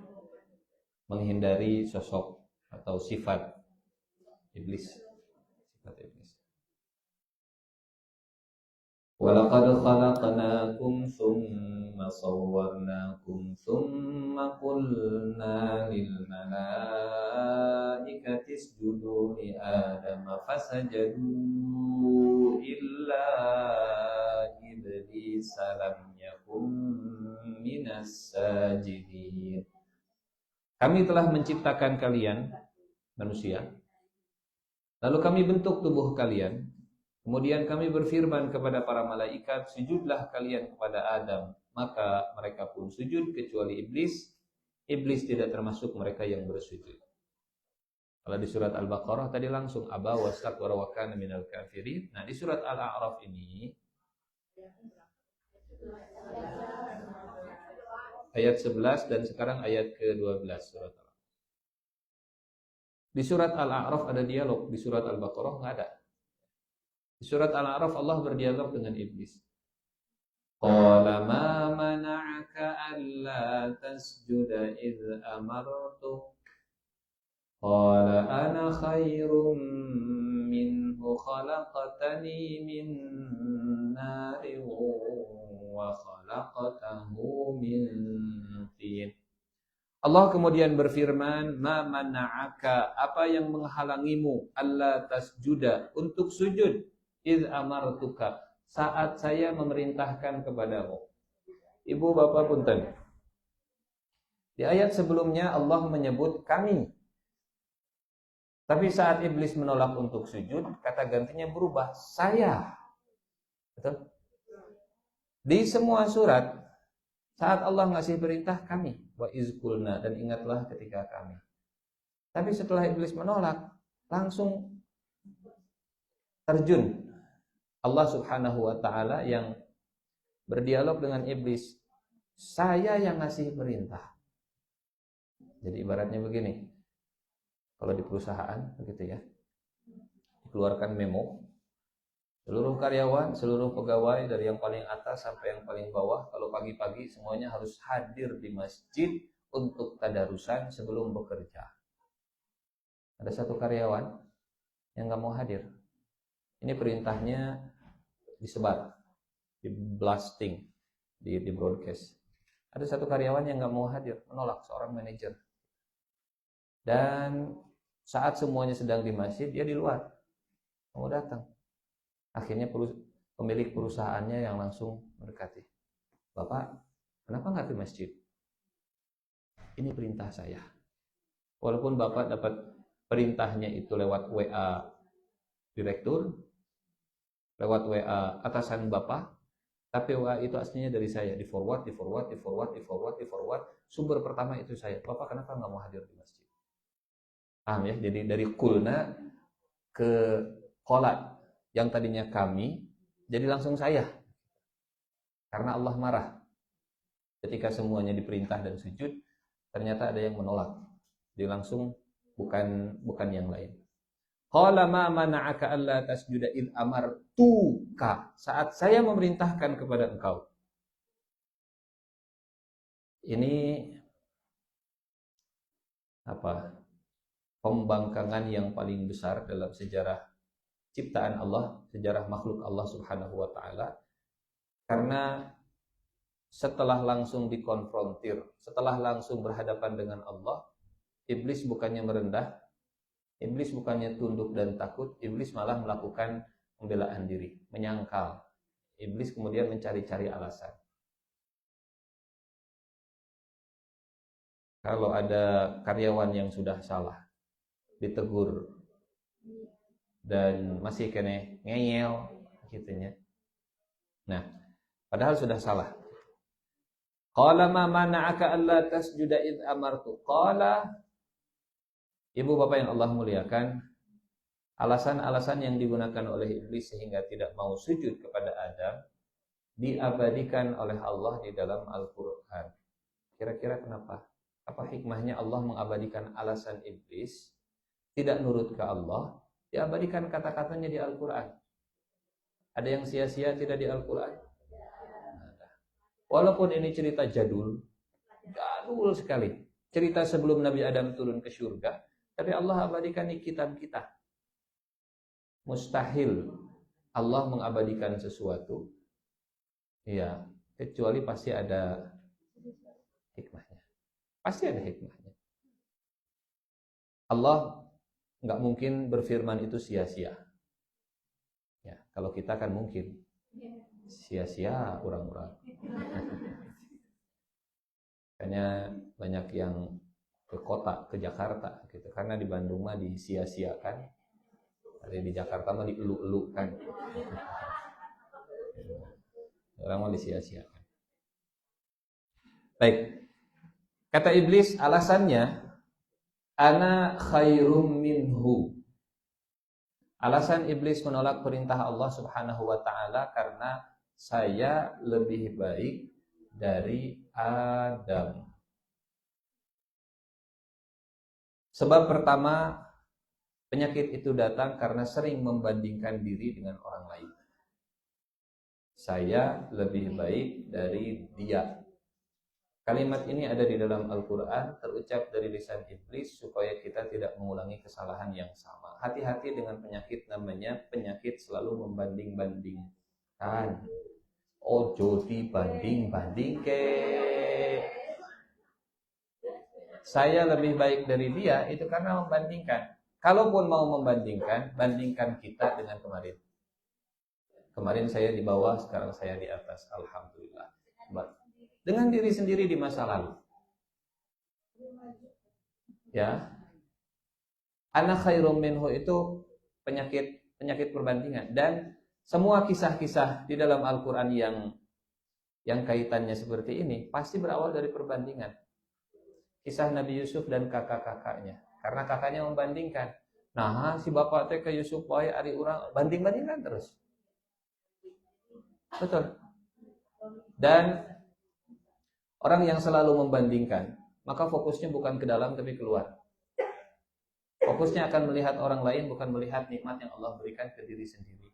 menghindari sosok atau sifat iblis. Sifat iblis. Walaqad khalaqnakum tsumma sawwarnakum tsumma qulna lil malaikati isjudu li adama fasajadu illa iblis lam yakun minas sajidin. Kami telah menciptakan kalian manusia, lalu kami bentuk tubuh kalian. Kemudian kami berfirman kepada para malaikat, sujudlah kalian kepada Adam. Maka mereka pun sujud kecuali iblis. Iblis tidak termasuk mereka yang bersujud. Kalau di surat Al-Baqarah tadi langsung aba wastakbara wa kana minal kafirin. Nah, di surat Al-A'raf ini ayat 11 dan sekarang ayat ke-12 surat Al-A'raf. Di surat Al-A'raf ada dialog, di surat Al-Baqarah enggak ada. Di surat Al-A'raf Allah berdialog dengan iblis. Qala ma mana'aka alla tasjuda idh amartuk. Qala ana khairum minhu khalaqtani min narin wa khalaqtahu min tin. Allah kemudian berfirman, ma mana'aka, apa yang menghalangimu alla tasjuda, untuk sujud, idh amartuka, saat saya memerintahkan kepadamu. Ibu bapak punten, di ayat sebelumnya Allah menyebut kami. Tapi saat iblis menolak untuk sujud, kata gantinya berubah, saya. Betul? Di semua surat, saat Allah ngasih perintah kami, wa izkulna, dan ingatlah ketika kami. Tapi setelah iblis menolak, langsung terjun Allah subhanahu wa ta'ala yang berdialog dengan iblis. Saya yang ngasih perintah. Jadi ibaratnya begini, kalau di perusahaan begitu ya, dikeluarkan memo, seluruh karyawan, seluruh pegawai dari yang paling atas sampai yang paling bawah, kalau pagi-pagi semuanya harus hadir di masjid untuk tadarusan sebelum bekerja. Ada satu karyawan yang gak mau hadir. Ini perintahnya disebar, di blasting, di broadcast. Ada satu karyawan yang gak mau hadir, menolak, seorang manajer. Dan saat semuanya sedang di masjid, dia di luar, mau datang. Akhirnya pemilik perusahaannya yang langsung mendekati. Bapak, kenapa nggak ke masjid? Ini perintah saya. Walaupun Bapak dapat perintahnya itu lewat WA direktur, lewat WA atasan Bapak, tapi WA itu aslinya dari saya, di forward. Sumber pertama itu saya. Bapak kenapa nggak mau hadir di masjid? Paham ya? Jadi dari kulna ke qolat, yang tadinya kami, jadi langsung saya. Karena Allah marah. Ketika semuanya diperintah dan sujud, ternyata ada yang menolak. Dia langsung bukan yang lain. Qala ma mana'aka alla tasjuda id amartuka. Saat saya memerintahkan kepada engkau. Ini pembangkangan yang paling besar dalam sejarah ciptaan Allah, sejarah makhluk Allah subhanahu wa ta'ala. Karena setelah langsung dikonfrontir, setelah langsung berhadapan dengan Allah, iblis bukannya merendah, iblis bukannya tunduk dan takut, iblis malah melakukan pembelaan diri, menyangkal. Iblis kemudian mencari-cari alasan. Kalau ada karyawan yang sudah salah, ditegur, dan masih kena ngeyel gitunya. Nah, padahal sudah salah. Qala ma mana'aka alla tasjuda id amartu. Qala, ibu bapak yang Allah muliakan, alasan-alasan yang digunakan oleh iblis sehingga tidak mau sujud kepada Adam diabadikan oleh Allah di dalam Al-Qur'an. Kira-kira kenapa? Apa hikmahnya Allah mengabadikan alasan iblis tidak nurut ke Allah? Diabadikan kata-katanya di Al-Quran. Ada yang sia-sia tidak di Al-Quran? Walaupun ini cerita jadul sekali. Cerita sebelum Nabi Adam turun ke surga, tapi Allah abadikan di kitab kita. Mustahil Allah mengabadikan sesuatu, ya, kecuali pasti ada hikmahnya. Pasti ada hikmahnya. Allah nggak mungkin berfirman itu sia-sia. Ya, kalau kita kan mungkin sia-sia orang-orang. Makanya banyak yang ke kota, ke Jakarta gitu. Karena di Bandung mah disia-siakan. Ada di Jakarta mah dielu-elukan. Orang mah disia-siakan. Baik. Kata iblis alasannya, Ana khairum minhu. Alasan iblis menolak perintah Allah Subhanahu wa taala karena saya lebih baik dari Adam. Sebab pertama, penyakit itu datang karena sering membandingkan diri dengan orang lain. Saya lebih baik dari dia. Kalimat ini ada di dalam Al-Quran, terucap dari lisan iblis supaya kita tidak mengulangi kesalahan yang sama. Hati-hati dengan penyakit namanya penyakit selalu membanding-bandingkan. Ojo dibanding-banding ke. Saya lebih baik dari dia itu karena membandingkan. Kalaupun mau membandingkan, bandingkan kita dengan kemarin. Kemarin saya di bawah, sekarang saya di atas. Alhamdulillah. Dengan diri sendiri di masa lalu. Ya. Ana khairum minhu itu penyakit perbandingan, dan semua kisah-kisah di dalam Al-Qur'an yang kaitannya seperti ini pasti berawal dari perbandingan. Kisah Nabi Yusuf dan kakak-kakaknya. Karena kakaknya membandingkan. Nah, si bapak teh ke Yusuf wae ari urang banding-bandingkan terus. Betul. Dan orang yang selalu membandingkan, maka fokusnya bukan ke dalam tapi keluar. Fokusnya akan melihat orang lain, bukan melihat nikmat yang Allah berikan ke diri sendiri.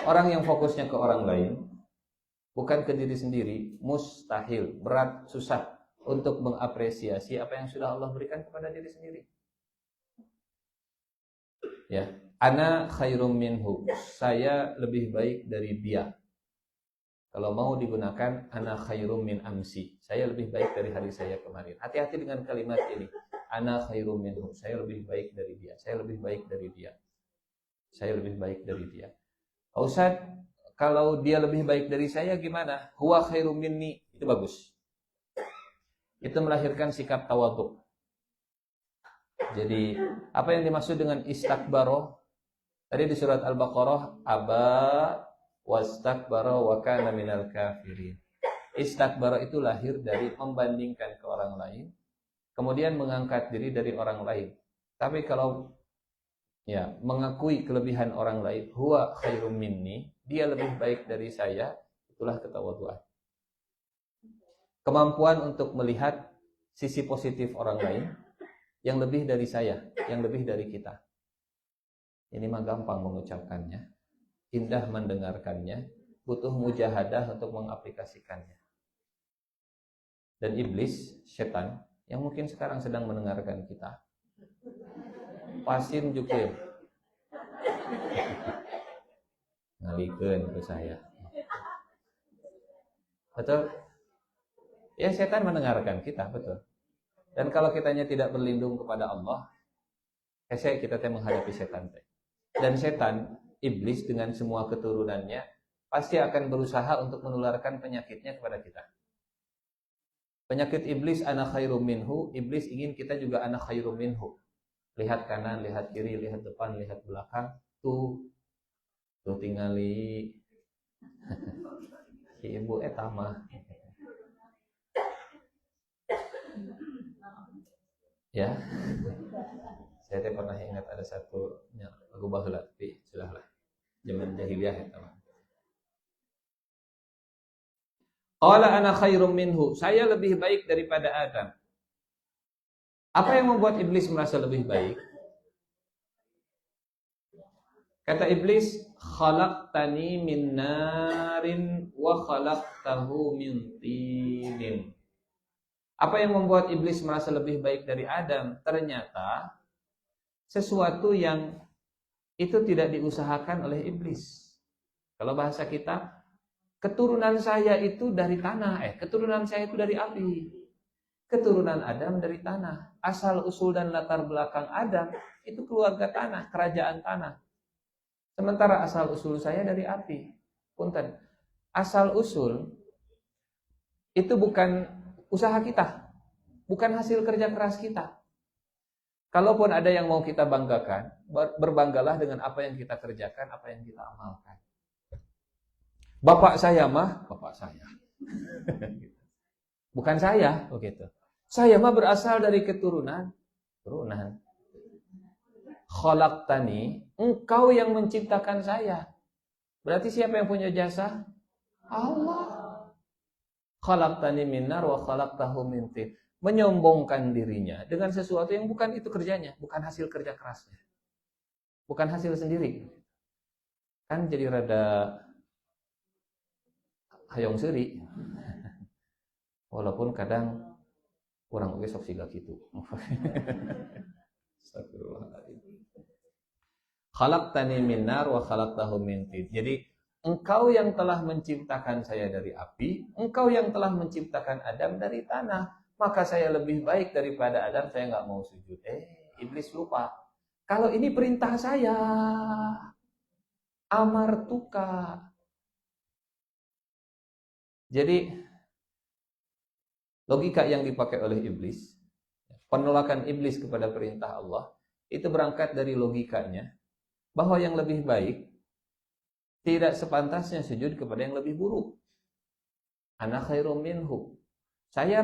Orang yang fokusnya ke orang lain, bukan ke diri sendiri, mustahil, berat, susah untuk mengapresiasi apa yang sudah Allah berikan kepada diri sendiri. Ya, ana khairum minhu. Saya lebih baik dari dia. Kalau mau digunakan ana khairum min amsi. Saya lebih baik dari hari saya kemarin. Hati-hati dengan kalimat ini. Ana khairum minhu. Saya lebih baik dari dia. Saya lebih baik dari dia. Saya lebih baik dari dia. Ustaz, kalau dia lebih baik dari saya gimana? Huwa khairum minni. Itu bagus. Itu melahirkan sikap tawadhu. Jadi, apa yang dimaksud dengan istakbaro? Tadi di surat Al-Baqarah, aba wastakbara wa kana minal kafirin. Istakbara itu lahir dari membandingkan ke orang lain, kemudian mengangkat diri dari orang lain. Tapi kalau ya mengakui kelebihan orang lain, huwa khairum minni, dia lebih baik dari saya, itulah ketawaduan. Kemampuan untuk melihat sisi positif orang lain yang lebih dari saya, yang lebih dari kita. Ini mah gampang mengucapkannya, indah mendengarkannya, butuh mujahadah untuk mengaplikasikannya. Dan iblis, setan, yang mungkin sekarang sedang mendengarkan kita, pasin jukir ngalikeun ke saya. Betul? Ya, setan mendengarkan kita, betul. Dan kalau kitanya tidak berlindung kepada Allah, kita menghadapi setan. Dan setan, iblis dengan semua keturunannya pasti akan berusaha untuk menularkan penyakitnya kepada kita. Penyakit iblis ana khairum minhu, iblis ingin kita juga ana khairum minhu. Lihat kanan, lihat kiri, lihat depan, lihat belakang, tuh tingali si ibu etama. Ya. Saya pernah ingat ada satu lagu baheula tapi sudahlah. Zaman jahiliyah eta mah. Qala ana khairum minhu. Saya lebih baik daripada Adam. Apa yang membuat iblis merasa lebih baik? Kata iblis, khalaqtani min narin wa khalaqtahu min tinin. Apa yang membuat iblis merasa lebih baik dari Adam? Ternyata sesuatu yang itu tidak diusahakan oleh iblis. Kalau bahasa kita, keturunan saya itu dari tanah, keturunan saya itu dari api. Keturunan Adam dari tanah. Asal usul dan latar belakang Adam itu keluarga tanah, kerajaan tanah. Sementara asal usul saya dari api. Punten. Asal usul itu bukan usaha kita, bukan hasil kerja keras kita. Kalaupun ada yang mau kita banggakan, berbanggalah dengan apa yang kita kerjakan, apa yang kita amalkan. Bapak saya mah, bapak saya. Bukan saya, begitu. Saya mah berasal dari keturunan. Khalaqtani, engkau yang menciptakan saya. Berarti siapa yang punya jasa? Allah. Khalaqtani min nar wa khalaqtahu min tin. Menyombongkan dirinya dengan sesuatu yang bukan itu kerjanya, bukan hasil kerja kerasnya. Bukan hasil sendiri. Kan jadi rada hayong seuri. Walaupun kadang kurang oge sok siga kitu. Astagfirullahaladzim. Khalaqtani min nar wa khalaqtahu min tin. Jadi engkau yang telah menciptakan saya dari api, engkau yang telah menciptakan Adam dari tanah. Maka saya lebih baik daripada Adam, saya nggak mau sujud. Iblis lupa. Kalau ini perintah saya, amartuka. Jadi logika yang dipakai oleh iblis, penolakan iblis kepada perintah Allah, itu berangkat dari logikanya bahwa yang lebih baik tidak sepantasnya sujud kepada yang lebih buruk. Ana khairum minhu. Saya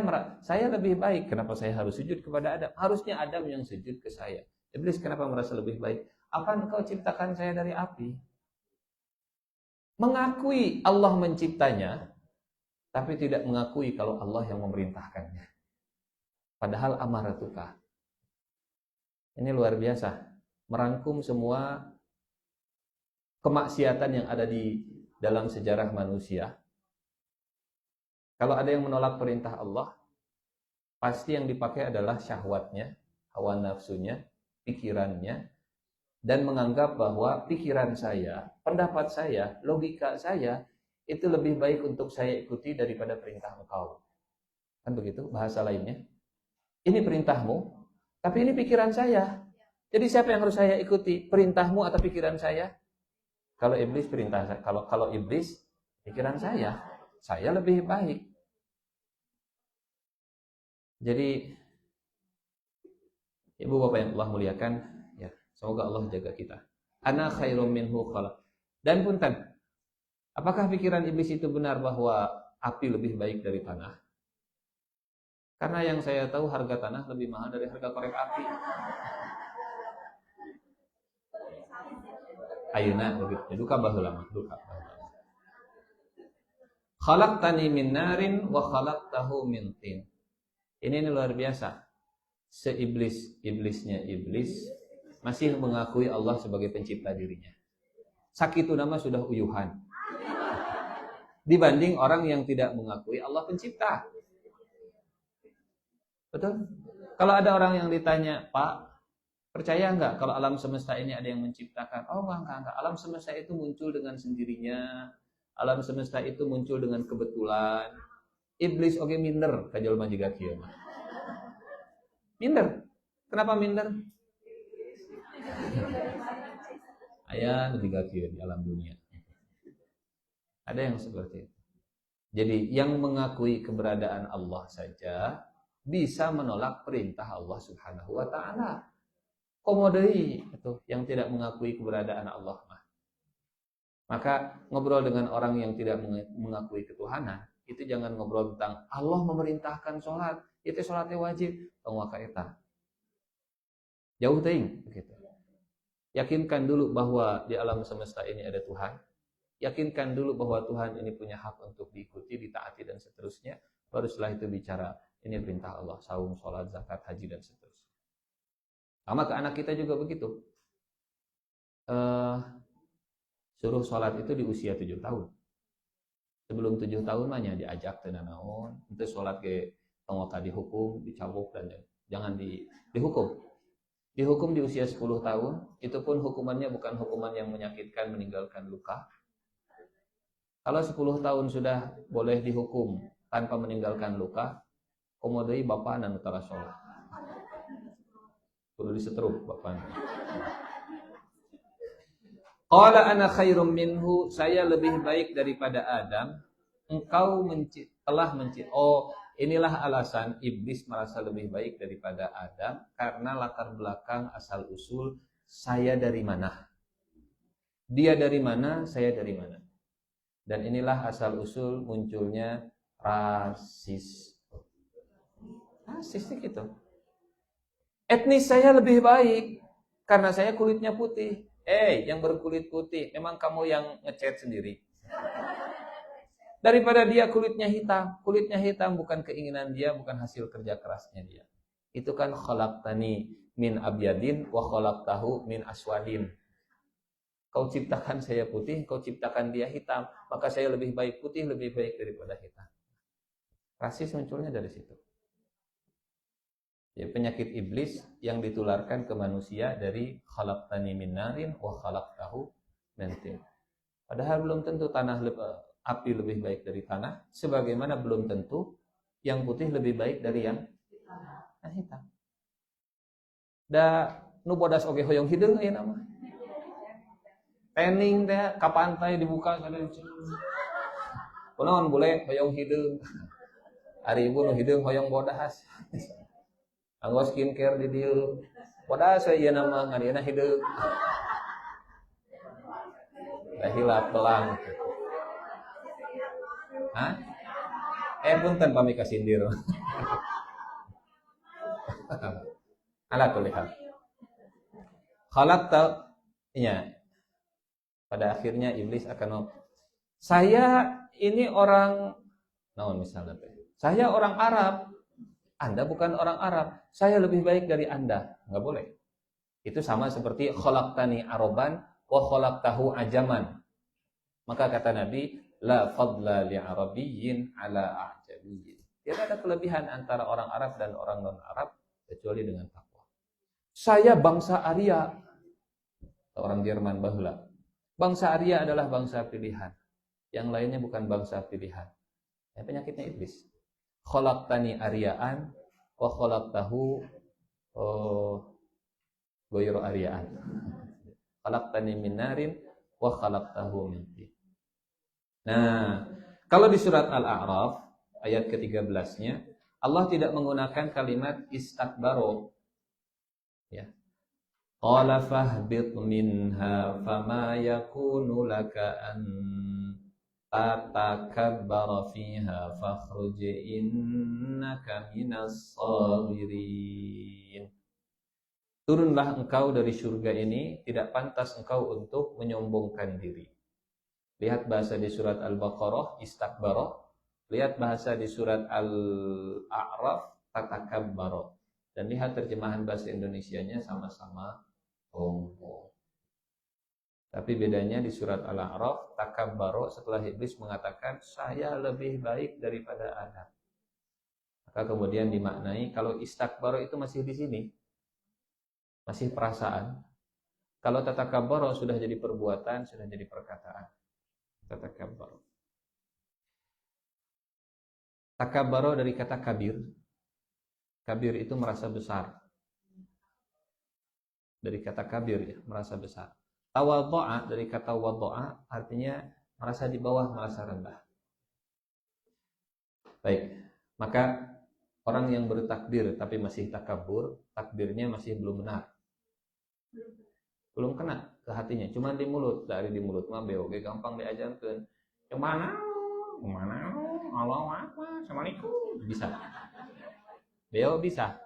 lebih baik. Kenapa saya harus sujud kepada Adam? Harusnya Adam yang sujud ke saya. Iblis kenapa merasa lebih baik? Apa engkau ciptakan saya dari api? Mengakui Allah menciptanya, tapi tidak mengakui kalau Allah yang memerintahkannya. Padahal amaratuka. Ini luar biasa. Merangkum semua kemaksiatan yang ada di dalam sejarah manusia. Kalau ada yang menolak perintah Allah, pasti yang dipakai adalah syahwatnya, hawa nafsunya, pikirannya, dan menganggap bahwa pikiran saya, pendapat saya, logika saya, itu lebih baik untuk saya ikuti daripada perintah engkau. Kan begitu bahasa lainnya. Ini perintahmu, tapi ini pikiran saya. Jadi siapa yang harus saya ikuti? Perintahmu atau pikiran saya? Kalau iblis perintah saya, kalau iblis pikiran saya lebih baik. Jadi Ibu Bapak yang Allah muliakan, ya, semoga Allah jaga kita. Ana khairum minhu khalaq. Dan punten, apakah pikiran iblis itu benar bahwa api lebih baik dari tanah? Karena yang saya tahu harga tanah lebih mahal dari harga korek api. Ayeuna begitu. Duka baheula mah, duka. Khalaqtani min narin wa khalaqtahu min tin. Ini luar biasa. Seiblis-iblisnya iblis masih mengakui Allah sebagai pencipta dirinya. Sakitu nama sudah uyuhan. Dibanding orang yang tidak mengakui Allah pencipta. Betul? Kalau ada orang yang ditanya, Pak, percaya enggak kalau alam semesta ini ada yang menciptakan? Oh enggak. Alam semesta itu muncul dengan sendirinya. Alam semesta itu muncul dengan kebetulan. Iblis oke minder kajol majiga kieu mah. Minder. Kenapa minder? Aya nu jiga kieu di alam dunia. Ada yang seperti itu. Jadi yang mengakui keberadaan Allah saja bisa menolak perintah Allah Subhanahu wa taala. Komodei itu yang tidak mengakui keberadaan Allah mah. Maka ngobrol dengan orang yang tidak mengakui ketuhanan, itu jangan ngobrol tentang Allah memerintahkan sholat, itu sholatnya wajib, tong waka eta. Jauh teuing begitu. Yakinkan dulu bahwa di alam semesta ini ada Tuhan. Yakinkan dulu bahwa Tuhan ini punya hak untuk diikuti, ditaati dan seterusnya. Baru setelah itu bicara ini perintah Allah, saum, sholat, zakat, haji dan seterusnya. Sama ke anak kita juga begitu. Suruh sholat itu di usia 7 tahun. Sebelum 7 tahun mah diajak teu naon, henteu sholat ge tong dihukum, dicabuk dan jangan dihukum. Dihukum di usia 10 tahun, itu pun hukumannya bukan hukuman yang menyakitkan meninggalkan luka. Kalau 10 tahun sudah boleh dihukum tanpa meninggalkan luka, komodei bapak dan utara sholat. Kudu disetruk bapak. Qala ana khairum minhu, saya lebih baik daripada Adam. Engkau telah menciptakan. Oh, inilah alasan iblis merasa lebih baik daripada Adam karena latar belakang asal usul saya dari mana? Dia dari mana? Saya dari mana? Dan inilah asal usul munculnya rasis. Rasis gitu. Etnis saya lebih baik karena saya kulitnya putih. Yang berkulit putih, memang kamu yang ngecat sendiri. Daripada dia kulitnya hitam. Kulitnya hitam bukan keinginan dia, bukan hasil kerja kerasnya dia. Itu kan khalaqtani min abyadin wa khalaqtahu min aswadin. Kau ciptakan saya putih, kau ciptakan dia hitam, maka saya lebih baik putih, lebih baik daripada hitam. Rasis munculnya dari situ. Ya, penyakit iblis yang ditularkan ke manusia dari khalaqtani min narin wa khalaqtahu min tin. Padahal belum tentu api lebih baik dari tanah, sebagaimana belum tentu yang putih lebih baik dari yang hitam. Da nu bodas oge hoyong hideung aya nama. Training teh ka pantai dibuka kada. Kunaon bule hoyong hideung. Ari ibu nu hideung hoyong bodas. Anggo skincare di dieu. Bodas ieu nama ngadieuna hideung. Da hilap pelang. Hah? Punten pami kasindir. Ala kulli hal. Khalaqta ya. Pada akhirnya iblis akan saya ini orang naon misalnya saya orang Arab, Anda bukan orang Arab, saya lebih baik dari Anda. Enggak boleh. Itu sama seperti khalaqtani Araban wa khalaqtahu ajaman. Maka kata Nabi, la fadla li arabiyyin ala a'jamiyyin. Tidak ada kelebihan antara orang Arab dan orang non-Arab kecuali dengan takwa. Saya bangsa Arya. Orang Jerman baheula. Bangsa Arya adalah bangsa pilihan. Yang lainnya bukan bangsa pilihan. Ya, penyakitnya iblis. Khalaqtani aryaan wa khalaqtahu ghairu aryaan. Khalaqtani min narin wa khalaqtahu min tin. Nah, kalau di surat Al-A'raf ayat ke-13-nya Allah tidak menggunakan kalimat istakbaro. Ya. Qala fahbit minha fama yakunu laka an tatakabbara fiha fakhruj innaka minas sagirin. Turunlah engkau dari surga ini, tidak pantas engkau untuk menyombongkan diri. Lihat bahasa di surat Al-Baqarah istakbara, lihat bahasa di surat Al-A'raf tatakabbara. Dan lihat terjemahan bahasa Indonesianya sama-sama sombong. Tapi bedanya di surat Al-A'raf, takabbaro setelah iblis mengatakan saya lebih baik daripada Adam. Maka kemudian dimaknai kalau istakbaro itu masih di sini. Masih perasaan. Kalau tatakabbaro sudah jadi perbuatan, sudah jadi perkataan. Tatakabbaro. Takabbaro dari kata kabir. Kabir itu merasa besar. Dari kata kabir ya, merasa besar. Tawadhu'a dari kata wadhu'a artinya merasa di bawah, merasa rendah. Baik, maka orang yang bertakbir tapi masih takabur, takbirnya masih belum benar. Belum kena ke hatinya, cuma di mulut. Dari di mulut mah beoge gampang diajarkeun. Kemana? Allahu Akbar, Assalamualaikum. Bisa. Beliau bisa.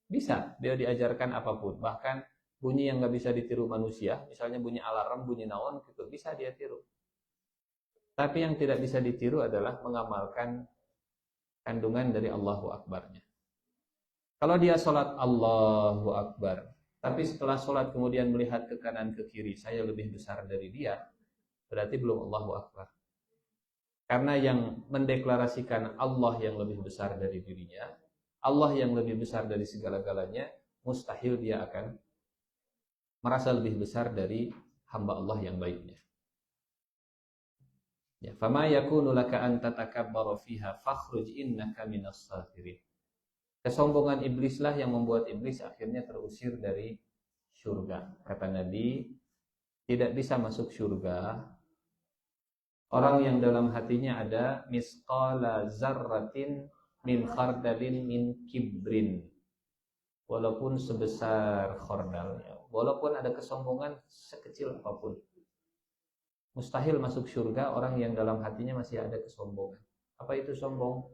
Bisa, dia diajarkan apapun. Bahkan bunyi yang nggak bisa ditiru manusia, misalnya bunyi alarm, bunyi naon, gitu, bisa dia tiru. Tapi yang tidak bisa ditiru adalah mengamalkan kandungan dari Allahu Akbarnya. Kalau dia sholat Allahu Akbar, tapi setelah sholat kemudian melihat ke kanan ke kiri, saya lebih besar dari dia, berarti belum Allahu Akbar. Karena yang mendeklarasikan Allah yang lebih besar dari dirinya, Allah yang lebih besar dari segala-galanya, mustahil dia akan merasa lebih besar dari hamba Allah yang baiknya. Ya, fama yakunu laka an tatakabbara fiha fakhruj innaka minas sagirin. Kesombongan iblislah yang membuat iblis akhirnya terusir dari surga. Kata Nabi, tidak bisa masuk surga orang yang dalam hatinya ada misqala zarratin min khardalin min kibrin. Walaupun sebesar khardal, walaupun ada kesombongan sekecil apapun. Mustahil masuk surga orang yang dalam hatinya masih ada kesombongan. Apa itu sombong?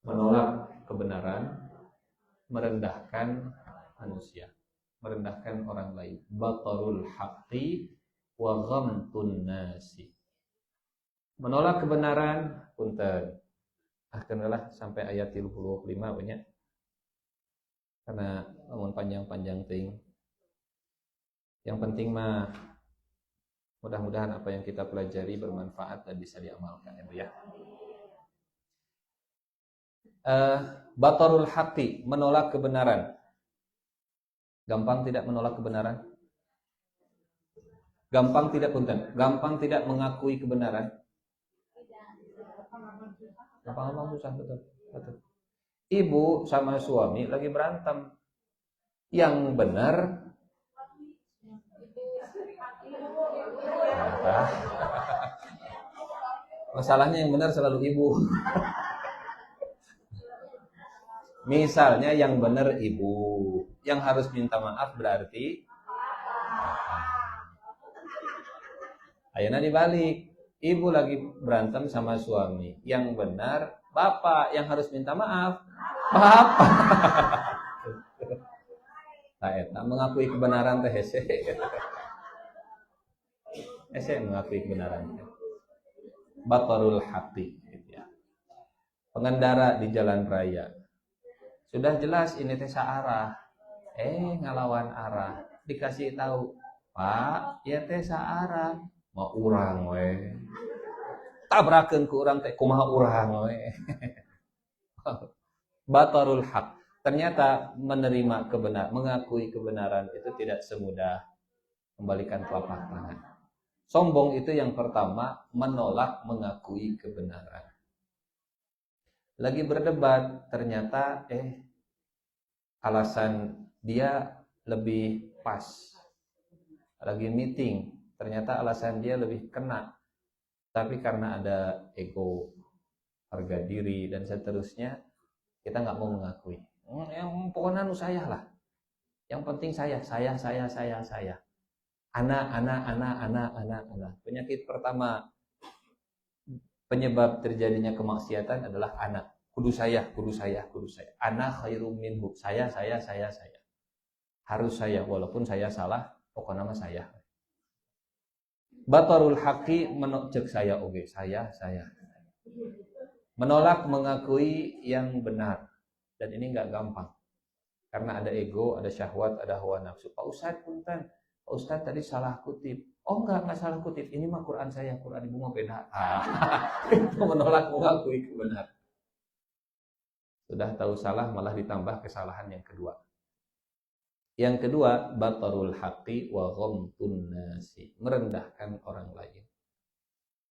menolak kebenaran, merendahkan manusia, merendahkan orang lain. Batarul haqqi wa ghamtun nasi. Menolak kebenaran, punten. Kenalah sampai ayat 35 banyak. Karena namun panjang-panjang ting. Yang penting mah mudah-mudahan apa yang kita pelajari bermanfaat dan bisa diamalkan ya. Batarul haqqi, menolak kebenaran. Gampang tidak menolak kebenaran? Gampang tidak punten? Gampang tidak mengakui kebenaran? Gampang susah, betul. Ibu sama suami lagi berantem. Yang benar masalahnya yang benar selalu ibu. Misalnya yang benar ibu, yang harus minta maaf berarti ayeuna dibalik. Ibu lagi berantem sama suami, yang benar bapak, yang harus minta maaf bapak. Tak mengakui kebenaran teh hese. Hese mengakui kebenaran. Batarul haqqi gitu ya. Pengendara di jalan raya. Sudah jelas ini teh saarah. Ngalawan arah. Dikasih tahu, "Pak, ya teh saarah." Mau urang we. Tabrakeun ku urang teh kumaha urang we. Batarul haq. Ternyata menerima kebenaran, mengakui kebenaran itu tidak semudah kembalikan telapak tangan. Sombong itu yang pertama, menolak mengakui kebenaran. Lagi berdebat, ternyata alasan dia lebih pas. Lagi meeting, ternyata alasan dia lebih kena. Tapi karena ada ego, harga diri, dan seterusnya, kita nggak mau mengakui. Yang pokoknya saya lah. Yang penting saya. Anak. Penyakit pertama penyebab terjadinya kemaksiatan adalah anak. Kudu saya. Anak khairum minhu. Saya. Harus saya, walaupun saya salah, pokoknya nama saya. Batarul haqqi, cek saya oge, saya. Menolak mengakui yang benar. Dan ini nggak gampang. Karena ada ego, ada syahwat, ada hawa nafsu. Pak Ustadz punten, Pak Ustadz tadi salah kutip. Oh enggak salah kutip. Ini mah Quran saya, Quran ibu mah beda. Itu menolak mengakui kebenaran. Sudah tahu salah malah ditambah kesalahan yang kedua. Yang kedua, batarul haqqi wa ghamtun nasi, merendahkan orang lain.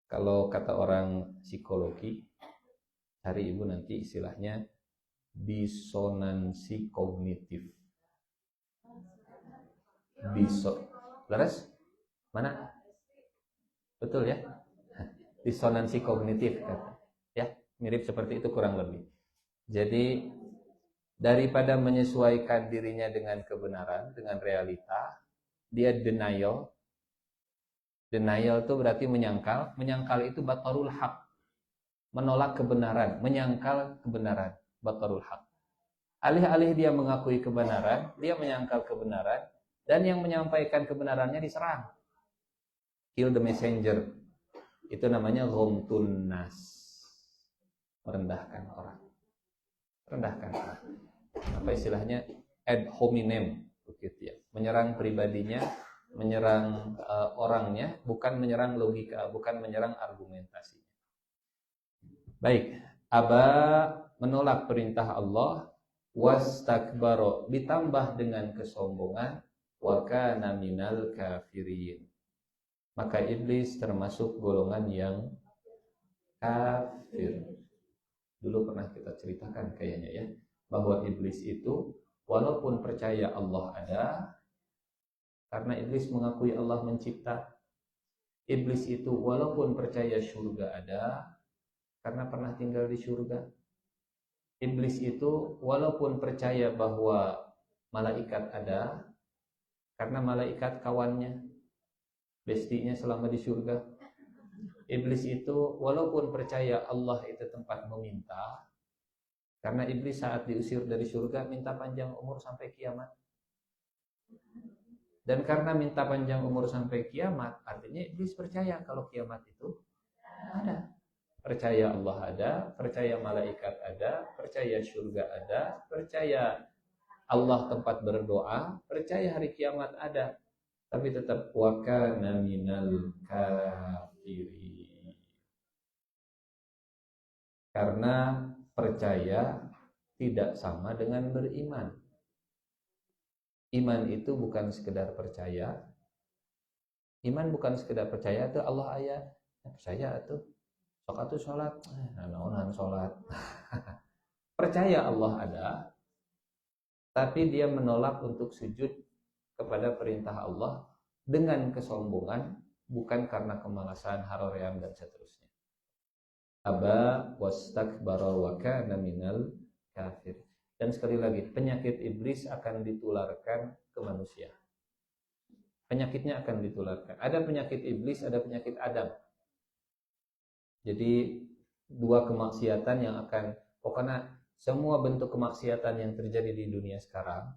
Kalau kata orang psikologi, cari ibu nanti istilahnya disonansi kognitif. Laras? Mana? Betul ya? Disonansi kognitif kata. Ya, mirip seperti itu kurang lebih. Jadi daripada menyesuaikan dirinya dengan kebenaran, dengan realita, dia denial. Denial itu berarti menyangkal. Menyangkal itu batarul haq. Menolak kebenaran, menyangkal kebenaran, batarul haq. Alih-alih dia mengakui kebenaran, dia menyangkal kebenaran, dan yang menyampaikan kebenarannya diserang. Kill the messenger. Itu namanya ghamtun nas. Merendahkan orang. Rendahkan orang. Apa istilahnya? Ad hominem, begitu ya. Menyerang pribadinya, menyerang orangnya, bukan menyerang logika, bukan menyerang argumentasi. Baik, aba menolak perintah Allah, wastakbaro, ditambah dengan kesombongan, wa kana minal kafirin. Maka iblis termasuk golongan yang kafir. Dulu pernah kita ceritakan kayaknya ya, bahwa iblis itu walaupun percaya Allah ada, karena iblis mengakui Allah mencipta. Iblis itu walaupun percaya surga ada, karena pernah tinggal di surga. Iblis itu walaupun percaya bahwa malaikat ada, karena malaikat kawannya, bestinya selama di surga. Iblis itu walaupun percaya Allah itu tempat meminta, Karena iblis saat diusir dari surga minta panjang umur sampai kiamat. Dan karena minta panjang umur sampai kiamat, artinya iblis percaya kalau kiamat itu ada. Percaya Allah ada, percaya malaikat ada, percaya surga ada, percaya Allah tempat berdoa, percaya hari kiamat ada. Tapi tetap wa kana minal kafirin. Karena percaya tidak sama dengan beriman. Iman itu bukan sekedar percaya. Iman bukan sekedar percaya itu Allah ayat. Percaya itu sok atuh salat. Naonan salat. Percaya Allah ada, tapi dia menolak untuk sujud kepada perintah Allah dengan kesombongan, bukan karena kemalasan, harorean dan seterusnya. Aba wastakbara wa kana minal kafir. Dan sekali lagi, penyakit iblis akan ditularkan ke manusia. Penyakitnya akan ditularkan. Ada penyakit iblis, ada penyakit Adam. Jadi dua kemaksiatan yang akan, pokoknya semua bentuk kemaksiatan yang terjadi di dunia sekarang,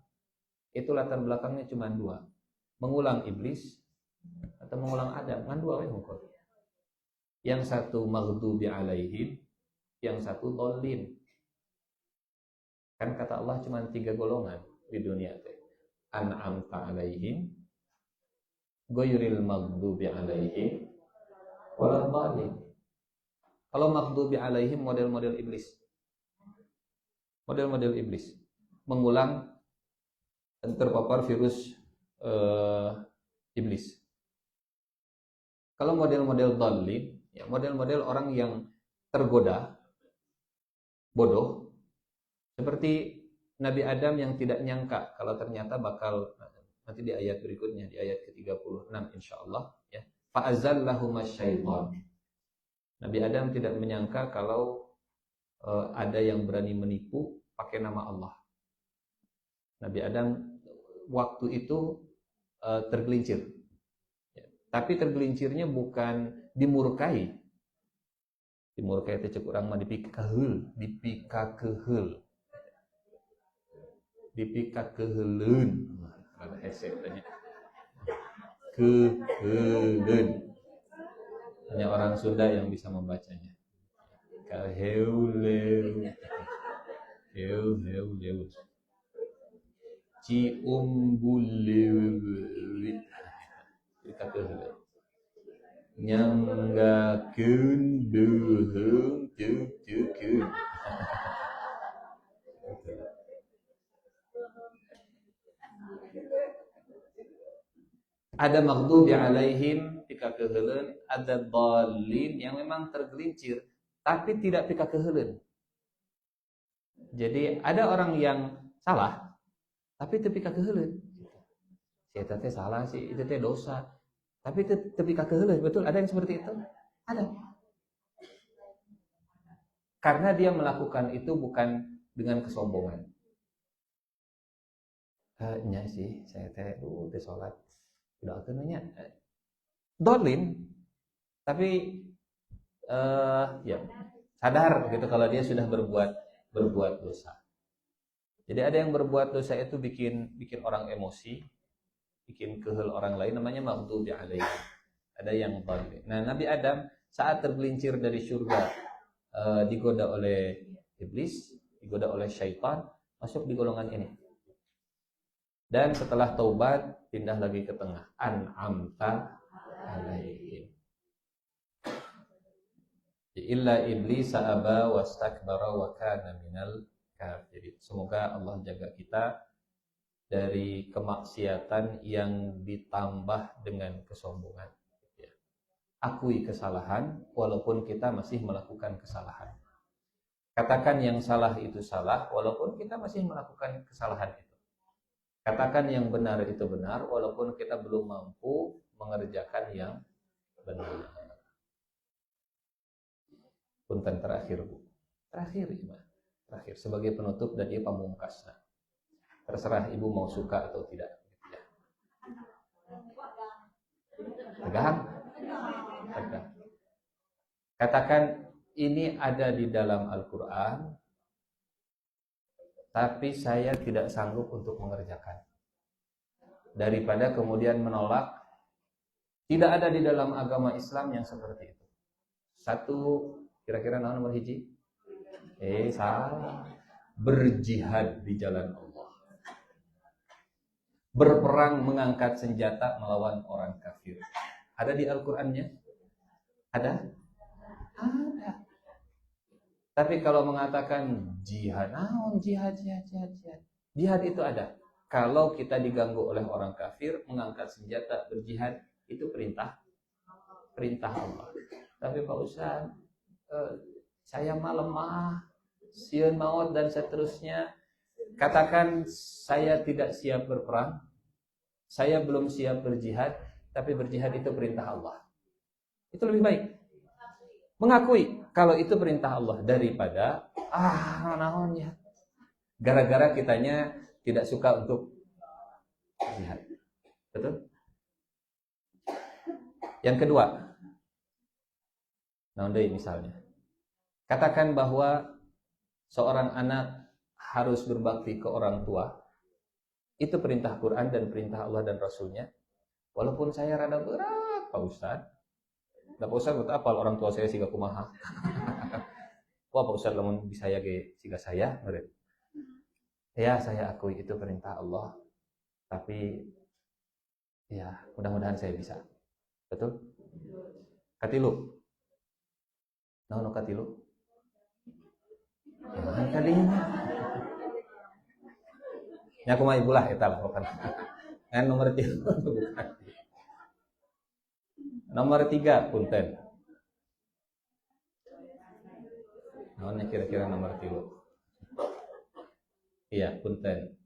itu latar belakangnya cuma dua. Mengulang iblis atau mengulang Adam. Kan dua hukum. Yang satu maghdubi alaihim, yang satu dhalin. Kan kata Allah cuma 3 golongan di dunia teh. An'amta alaihim, ghairil maghdubi alaihim, waladhdallin. Kalau maghdubi alaihim model-model iblis. Model-model iblis. Mengulang terpapar virus iblis. Kalau model-model dhalin, ya model-model orang yang tergoda, bodoh, seperti Nabi Adam yang tidak nyangka kalau ternyata bakal, nanti di ayat berikutnya, di ayat ke-36 insyaallah ya. Fa'azallahumas syaitan. Nabi Adam tidak menyangka kalau ada yang berani menipu pakai nama Allah. Nabi Adam waktu itu tergelincir. Ya. Tapi tergelincirnya bukan dimurkai. Dimurkai itu cek urang mah dipikakeul, dipikakeheulun. Ada hese tanya. Keheulun. Hanya orang Sunda yang bisa membacanya. Kaheuleu. Heu. Ciumbuleu. Dipikakeheulun. Nyanggakeun deuheung teu-teukeun. Ada maghdubi alaihim pikakeheulun, ada dhalin yang memang tergelincir tapi tidak pikakeheulun. Jadi ada orang yang salah tapi teu pikakeheulun. Si eta teh salah sih, itu teh dosa. Tapi teu pikakeheulun, betul ada yang seperti itu? Ada. Karena dia melakukan itu bukan dengan kesombongan. Nya sih, saya teh teu salat. Udah nanya dolin, tapi ya sadar gitu kalau dia sudah berbuat dosa. Jadi ada yang berbuat dosa itu bikin orang emosi, bikin kehel orang lain, namanya maghdubi alaihim. Ada yang dolin. Nah, Nabi Adam saat tergelincir dari surga, digoda oleh iblis, digoda oleh syaitan, masuk di golongan ini. Dan setelah taubat pindah lagi ke tengah. An'amta alaihim. Illa iblis aba wastakbara wa kana minal kafirin. Semoga Allah jaga kita dari kemaksiatan yang ditambah dengan kesombongan. Akui kesalahan walaupun kita masih melakukan kesalahan. Katakan yang salah itu salah walaupun kita masih melakukan kesalahan itu. Katakan yang benar itu benar walaupun kita belum mampu mengerjakan yang benar. Punten terakhir Bu. Terakhir sebagai penutup dan ia pamungkas. Nah, terserah Ibu mau suka atau tidak. Tegang. Katakan ini ada di dalam Al-Quran tapi saya tidak sanggup untuk mengerjakan. Daripada kemudian menolak, tidak ada di dalam agama Islam yang seperti itu. Satu, kira-kira nomor hiji? Salah. Berjihad di jalan Allah. Berperang mengangkat senjata melawan orang kafir. Ada di Al-Qur'annya? Ada? Ada. Tapi kalau mengatakan jihad, jihad. Jihad itu ada. Kalau kita diganggu oleh orang kafir, mengangkat senjata, berjihad, itu perintah Allah. Tapi Pak Ustaz, saya mah lemah, sieun maut dan seterusnya. Katakan saya tidak siap berperang, saya belum siap berjihad, tapi berjihad itu perintah Allah. Itu lebih baik. Mengakui kalau itu perintah Allah daripada naonnya. Gara-gara kitanya tidak suka untuk jihad. Betul? Yang kedua, misalnya, katakan bahwa seorang anak harus berbakti ke orang tua. Itu perintah Quran dan perintah Allah dan Rasulnya. Walaupun saya rada berat, Pak Ustadz. Pak Ustadz, buat apa orang tua saya siga kumaha? Wah Pak Ustadz, lamun bisa ya ge siga saya. Ya, saya akui itu perintah Allah. Tapi ya, mudah-mudahan saya bisa. Betul? Katilu. Naon katilu? Ya, tadinya. Ya kumaha ibulah eta lah bukan. Kan nomor 3 bukan. Nomor 3 punten. Naon kira-kira nomor 3? Iya, punten.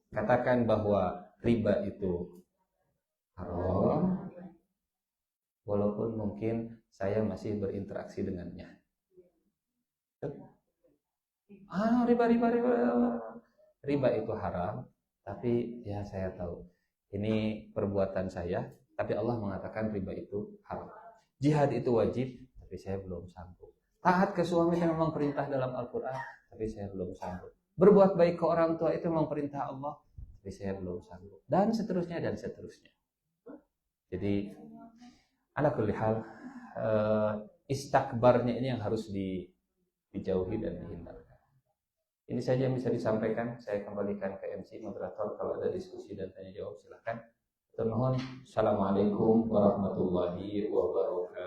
Katakan bahwa riba itu haram, walaupun mungkin saya masih berinteraksi dengannya. Riba itu haram, tapi ya saya tahu ini perbuatan saya, tapi Allah mengatakan riba itu haram. Jihad itu wajib, tapi saya belum sanggup. Taat ke suami itu memang perintah dalam Al-Quran, tapi saya belum sanggup. Berbuat baik ke orang tua itu memang perintah Allah, tapi saya belum sanggup. Dan seterusnya dan seterusnya. Jadi ala kulli hal, istakbarnya ini yang harus dijauhi dan dihindarkan. Ini saja yang bisa disampaikan. Saya kembalikan ke MC moderator. Kalau ada diskusi dan tanya jawab silahkan. Assalamualaikum warahmatullahi wabarakatuh.